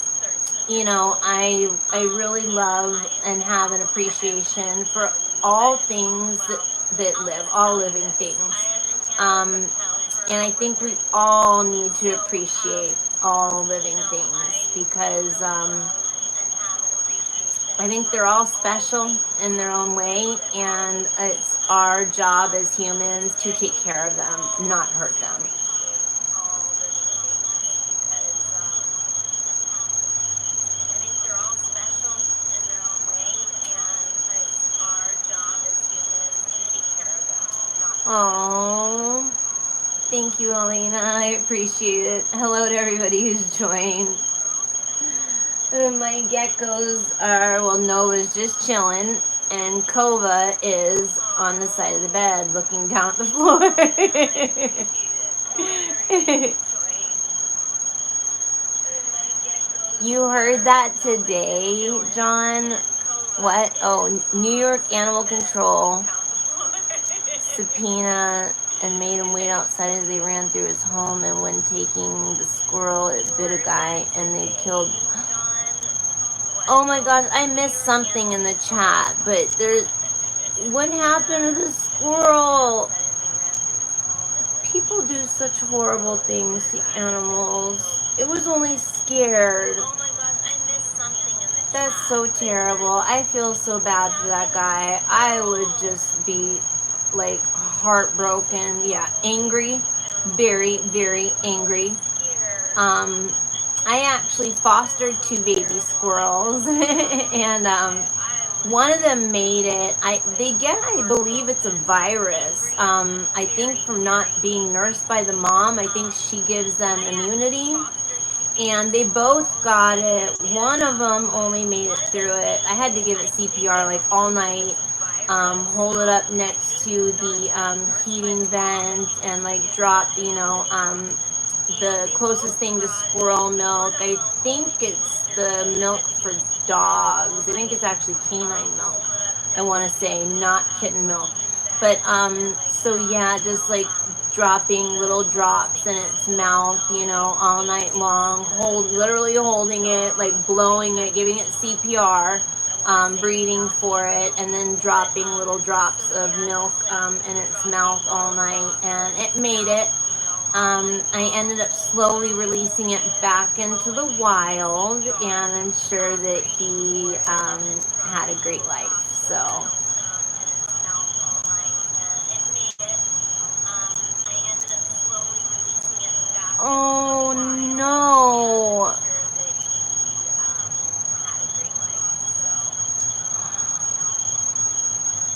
really love and have an appreciation for all things that live, all living things. And I think we all need to appreciate all living things because I think they're all special in their own way, and it's our job as humans to take care of them, not hurt them. Oh, thank you, Elena. I appreciate it. Hello to everybody who's joined. My geckos are, well, Nova's just chilling, and Kova is on the side of the bed looking down at the floor. You heard that today, John? What? Oh, New York Animal Control subpoena and made him wait outside as they ran through his home, and when taking the squirrel, it bit a guy and they killed. Oh my gosh, I missed something in the chat, but what happened to the squirrel? People do such horrible things to animals. It was only scared. Oh my gosh, I missed something in the That's chat. so terrible. I feel so bad for that guy. I would just be like heartbroken. Yeah, angry. Very, very angry. Scared. I actually fostered 2 baby squirrels and one of them made it. They get, I believe it's a virus. I think from not being nursed by the mom, I think she gives them immunity. And they both got it. One of them only made it through it. I had to give it CPR like all night. Hold it up next to the heating vent and like drop, the closest thing to squirrel milk. I think it's the milk for dogs. I think it's actually canine milk. I want to say, not kitten milk. But so yeah, just like dropping little drops in its mouth, all night long. Literally holding it, like blowing it, giving it CPR, breathing for it, and then dropping little drops of milk in its mouth all night, and it made it. I ended up slowly releasing it back into the wild, and I'm sure that he had a great life. So. Oh no.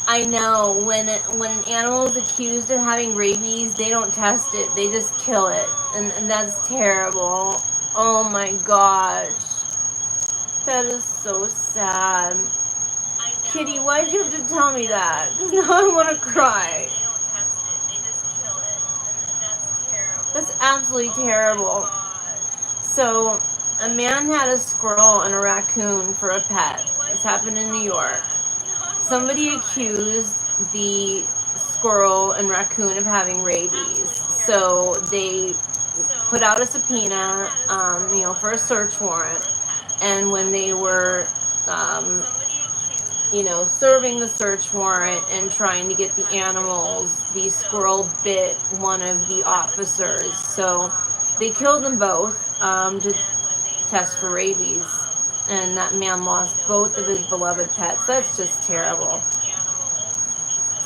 I know when an animal is accused of having rabies, they don't test it; they just kill it, and that's terrible. Oh my gosh, that is so sad. Kitty, why'd you have to tell me that? Because now I want to cry. That's absolutely terrible. So, a man had a squirrel and a raccoon for a pet. This happened in New York. Somebody accused the squirrel and raccoon of having rabies. So they put out a subpoena, for a search warrant. And when they were, serving the search warrant and trying to get the animals, the squirrel bit one of the officers. So they killed them both to test for rabies. And that man lost both of his beloved pets. That's just terrible.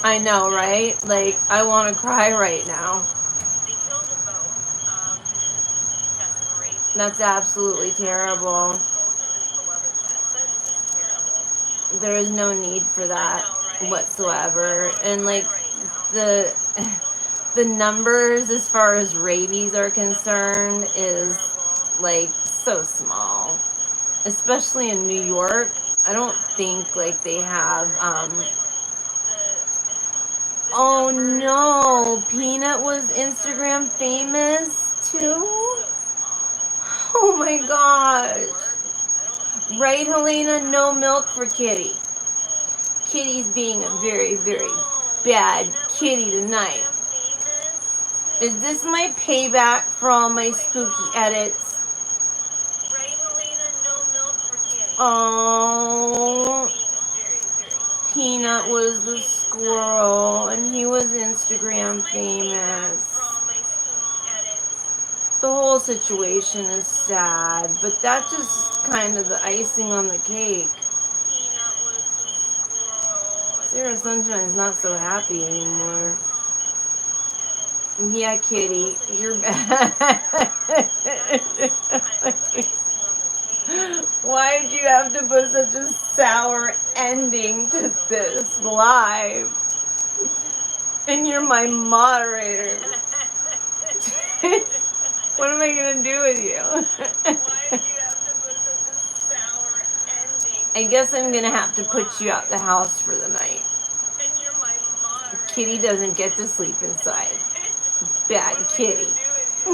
I know, right? Like, I want to cry right now. That's absolutely terrible. There is no need for that whatsoever. And like the numbers as far as rabies are concerned is like so small. Especially in New York. I don't think like they have oh no, Peanut was Instagram famous too? Oh my gosh. Right, Helena? No milk for Kitty. Kitty's being a very, very bad kitty tonight. Is this my payback for all my spooky edits? Oh, Peanut was the squirrel, and he was Instagram famous. The whole situation is sad, but that's just kind of the icing on the cake. Sarah Sunshine's not so happy anymore. Yeah, Kitty, you're bad. Why did you have to put such a sour ending to this live? And you're my moderator. What am I going to do with you? Why did you have to put such a sour ending? I guess I'm going to have to put you out the house for the night. And you're my moderator. Kitty doesn't get to sleep inside. Bad kitty. I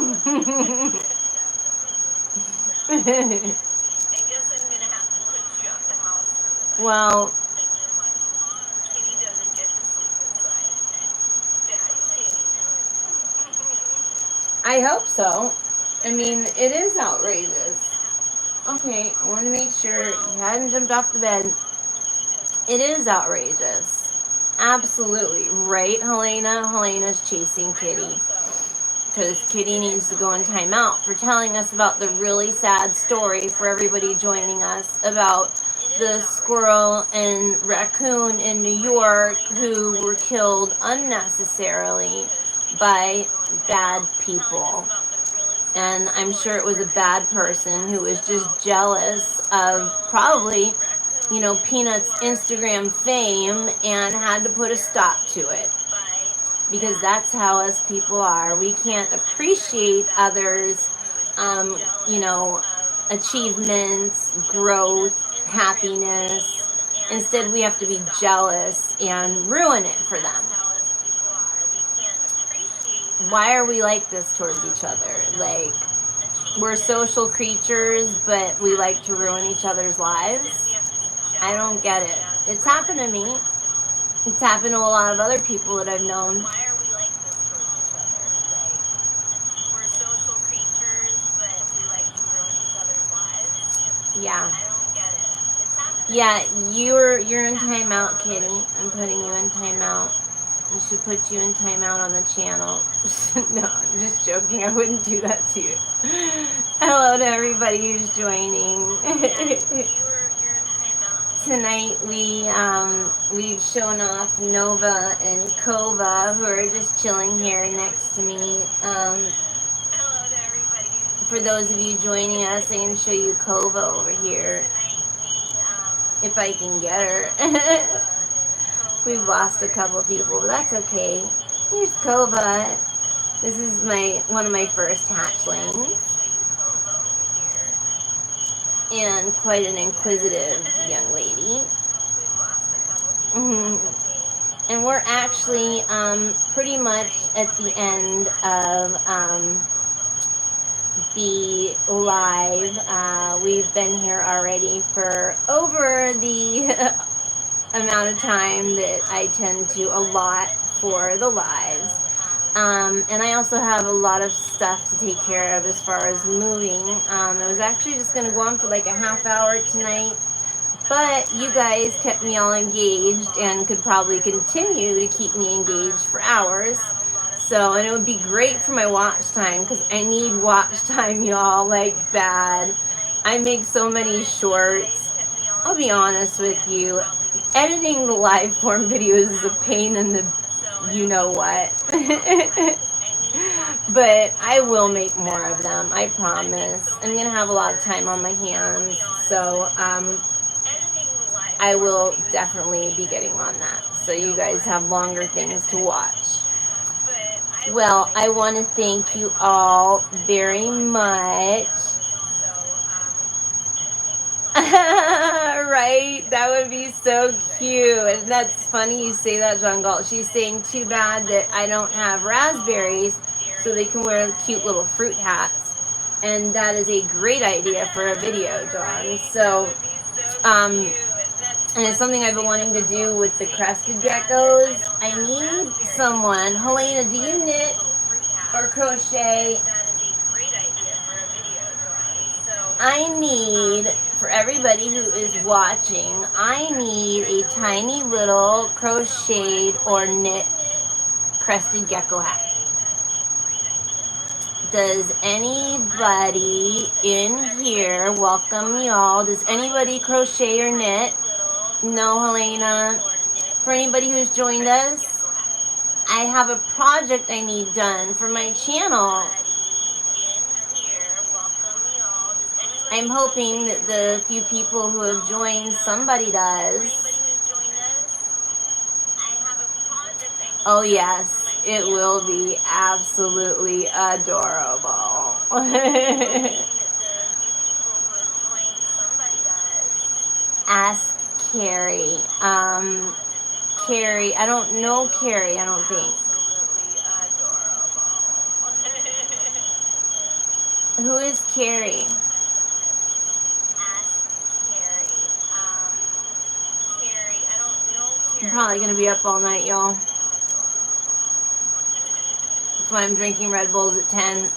guess I'm going to have to put you out the house for the night. Well, Kitty doesn't get to sleep inside. Bad kitty. I hope so. I mean, it is outrageous. Okay, I want to make sure you hadn't jumped off the bed. It is outrageous. Absolutely. Right, Helena? Helena's chasing Kitty. because Kitty needs to go in timeout for telling us about the really sad story for everybody joining us about the squirrel and raccoon in New York who were killed unnecessarily by bad people. And I'm sure it was a bad person who was just jealous of probably, Peanut's Instagram fame and had to put a stop to it. Because that's how us people are. We can't appreciate others, you know, achievements, growth, happiness. Instead, we have to be jealous and ruin it for them. Why are we like this towards each other? Like, we're social creatures, but we like to ruin each other's lives? I don't get it. It's happened to me. It's happened to a lot of other people that I've known. Why are we like this towards each other? Like, we're social creatures, but we like to ruin each other's lives? Yeah. I don't get it. It's happening. Yeah, you're in timeout, Kitty. I'm putting you in timeout. I should put you in timeout on the channel. No, I'm just joking. I wouldn't do that to you. Hello to everybody who's joining. You're in timeout. Tonight we've shown off Nova and Kova, who are just chilling here next to me. Hello to everybody. For those of you joining us, I can show you Kova over here if I can get her. We've lost a couple people, but that's okay. Here's Kova. This is one of my first hatchlings. And quite an inquisitive young lady. And we're actually pretty much at the end of the live. We've been here already for over the amount of time that I tend to allot for the lives. And I also have a lot of stuff to take care of as far as moving. I was actually just going to go on for like a half hour tonight, but you guys kept me all engaged and could probably continue to keep me engaged for hours. So, and it would be great for my watch time because I need watch time, y'all, like bad. I make so many shorts. I'll be honest with you. Editing the live form videos is a pain in the you know what. But I will make more of them, I promise. I'm going to have a lot of time on my hands, so I will definitely be getting on that, so you guys have longer things to watch. Well, I want to thank you all very much. Right? That would be so cute. And that's funny you say that, John Galt. She's saying too bad that I don't have raspberries so they can wear cute little fruit hats. And that is a great idea for a video, John. So, and it's something I've been wanting to do with the crested geckos. I need someone. Helena, do you knit or crochet? I need, for everybody who is watching, I need a tiny little crocheted or knit crested gecko hat. Does anybody in here, welcome y'all, does anybody crochet or knit? No, Helena. For anybody who's joined us, I have a project I need done for my channel. I'm hoping that the few people who have joined, somebody does. Oh yes, it will be absolutely adorable. Ask Carrie. Carrie, I don't know Carrie, I don't think. Who is Carrie? I'm probably going to be up all night, y'all. That's why I'm drinking Red Bulls at 10.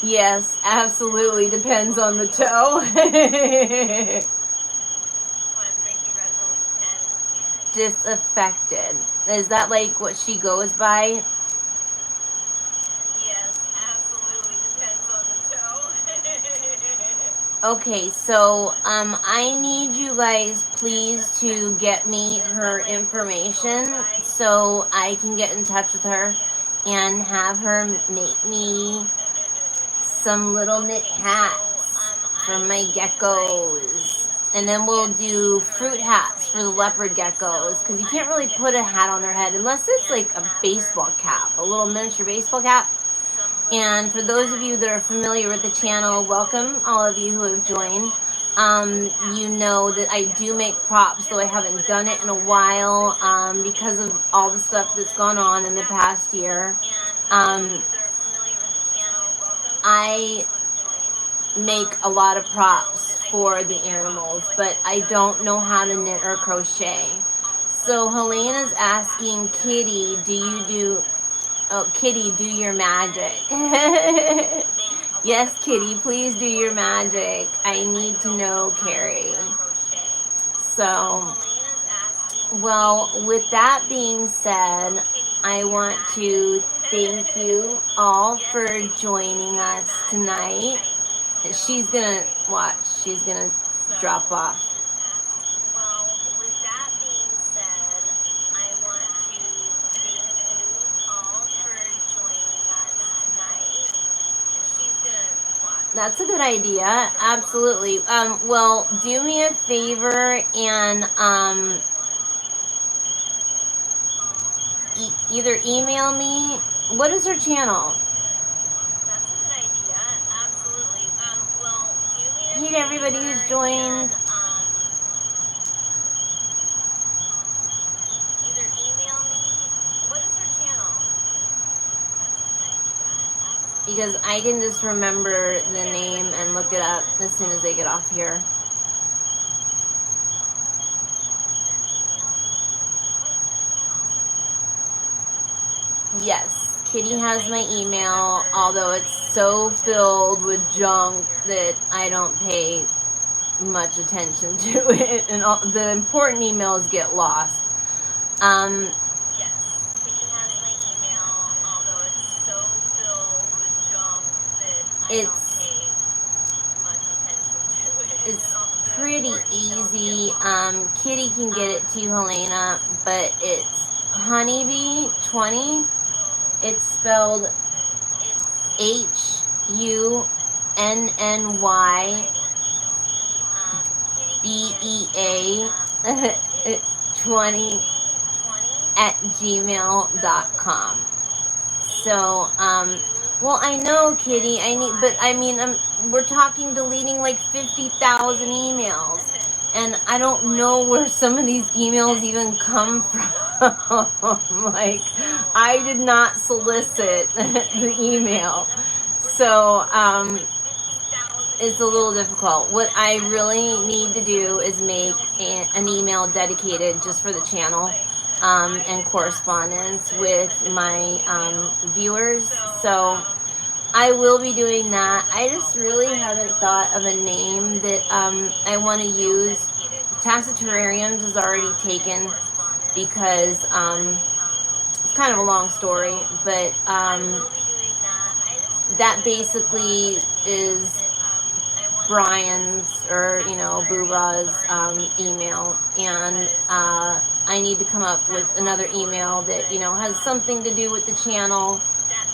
Yes, absolutely. Depends on the toe. disaffected. Is that like what she goes by? Yes, absolutely. Depends on the toe. Okay, so I need you guys please to get me her information so I can get in touch with her and have her make me some little knit hats for my geckos. And then we'll do fruit hats for the leopard geckos because you can't really put a hat on their head unless it's like a baseball cap, a little miniature baseball cap. And for those of you that are familiar with the channel, welcome all of you who have joined. You know that I do make props, though I haven't done it in a while because of all the stuff that's gone on in the past year. I make a lot of props for the animals, but I don't know how to knit or crochet. So Helena's asking Kitty, do you do... Oh, Kitty, do your magic. Yes, Kitty, please do your magic. I need to know, Carrie. So, well, with that being said, I want to thank you all for joining us tonight. She's gonna watch. She's gonna drop off. Well, with that being said, I want to thank you all for joining us tonight. She's gonna watch. That's a good idea. Absolutely. Well, do me a favor and either email me. What is her channel? That's a good idea. Absolutely. Well, do me a Hey to favor everybody who's joined. and, either email me. What is her channel? Because I can just remember the name and look it up as soon as they get off here. Yes, Kitty has my email, although it's so filled with junk that I don't pay much attention to it, and all, the important emails get lost. Yes, Kitty has my email, although it's so filled with junk that I don't pay much attention to it. It's pretty easy. Kitty can get it to you, Helena, but it's Honeybee20. It's spelled HUNNYBEA20@gmail.com. So, well, I know, Kitty. We're talking deleting like 50,000 emails, and I don't know where some of these emails even come from. Like, I did not solicit the email, so it's a little difficult. What I really need to do is make an email dedicated just for the channel. And correspondence with my viewers. So I will be doing that. I just really haven't thought of a name that I want to use. T.A.S.A Terrariums is already taken because it's kind of a long story, but that basically is Brian's or Booba's email, and I need to come up with another email that has something to do with the channel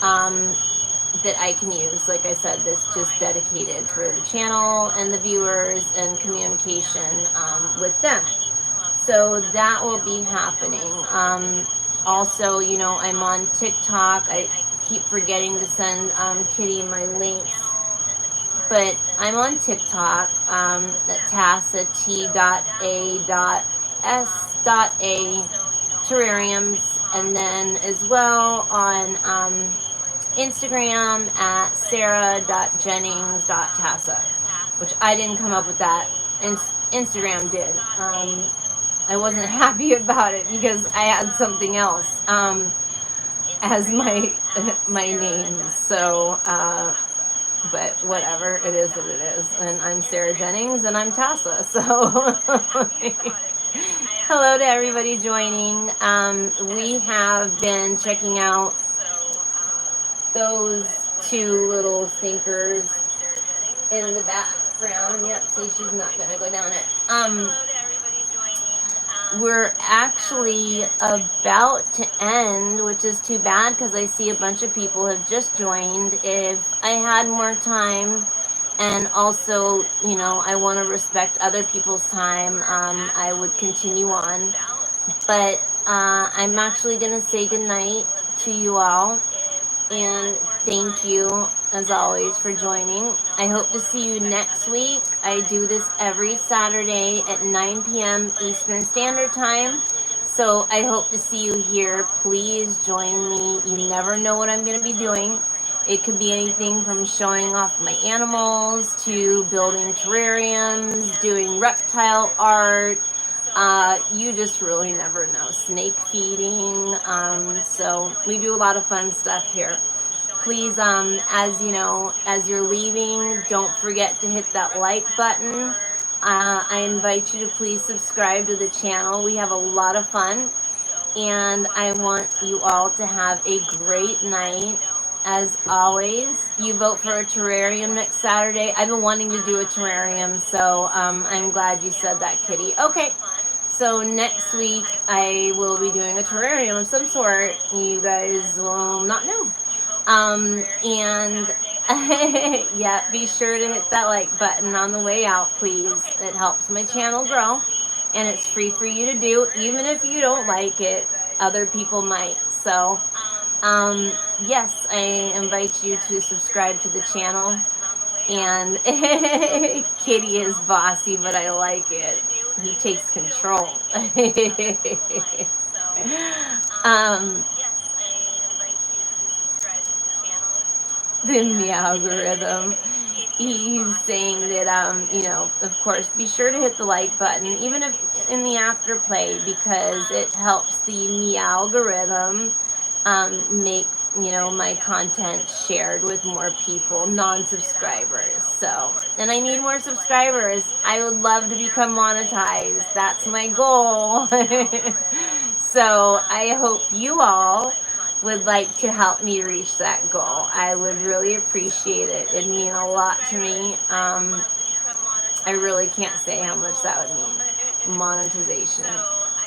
that I can use. Like I said, this just dedicated for the channel and the viewers and communication with them. So that will be happening. Also, I'm on TikTok. I keep forgetting to send Kitty my links. But I'm on TikTok at T.A.S.A, T.A.S.A Terrariums, and then as well on Instagram at sarah.jennings.tassa, which I didn't come up with that. Instagram did. I wasn't happy about it because I had something else as my name. So, but whatever, it is what it is. And I'm Sarah Jennings, and I'm T.A.S.A, so... Hello to everybody joining. We have been checking out those two little stinkers in the background. Yep, see, she's not gonna go down it. We're actually about to end, which is too bad because I see a bunch of people have just joined. If I had more time, and also, you know, I want to respect other people's time, I would continue on. But I'm actually going to say goodnight to you all. And thank you, as always, for joining. I hope to see you next week. I do this every Saturday at 9 p.m. Eastern Standard Time. So I hope to see you here. Please join me. You never know what I'm going to be doing. It could be anything from showing off my animals to building terrariums, doing reptile art. You just really never know. Snake feeding. So we do a lot of fun stuff here. Please, as you know, as you're leaving, don't forget to hit that like button. I invite you to please subscribe to the channel. We have a lot of fun, and I want you all to have a great night. As always, you vote for a terrarium next Saturday. I've been wanting to do a terrarium, so I'm glad you said that, Kitty. Okay. So next week I will be doing a terrarium of some sort. You guys will not know. And yeah, be sure to hit that like button on the way out, please. It helps my channel grow, and it's free for you to do. Even if you don't like it, other people might. So, yes, I invite you to subscribe to the channel. And Kitty is bossy, but I like it. He takes control. The algorithm. He's saying that, you know, of course, be sure to hit the like button, even if in the afterplay, because it helps the algorithm make, you know, my content shared with more people, non-subscribers. So, and I need more subscribers. I would love to become monetized. That's my goal. So I hope you all would like to help me reach that goal. I would really appreciate it. It'd mean a lot to me. I really can't say how much that would mean. Monetization.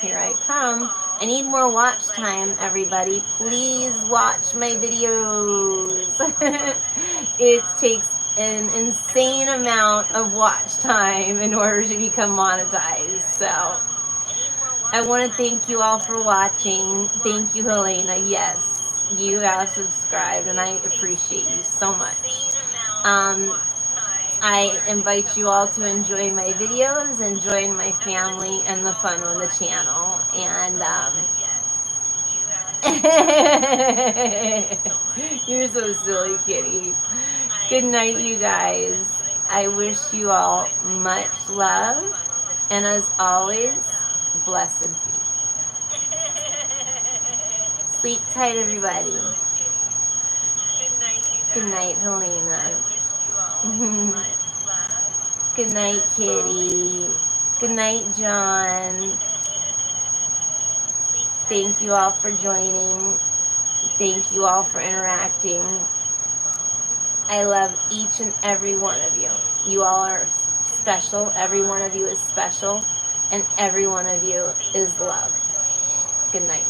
Here I come. I need more watch time, everybody. Please watch my videos. It takes an insane amount of watch time in order to become monetized. So I want to thank you all for watching. Thank you, Helena. Yes, you have subscribed, and I appreciate you so much. I invite you all to enjoy my videos and join my family and the fun on the channel. And you're so silly, Kitty. Good night, you guys. I wish you all much love, and as always, blessed be. Sleep tight, everybody. Good night, Helena. Good night, Kitty. Good night, John. Thank you all for joining. Thank you all for interacting. I love each and every one of you. You all are special. Every one of you is special. And every one of you is love. Good night.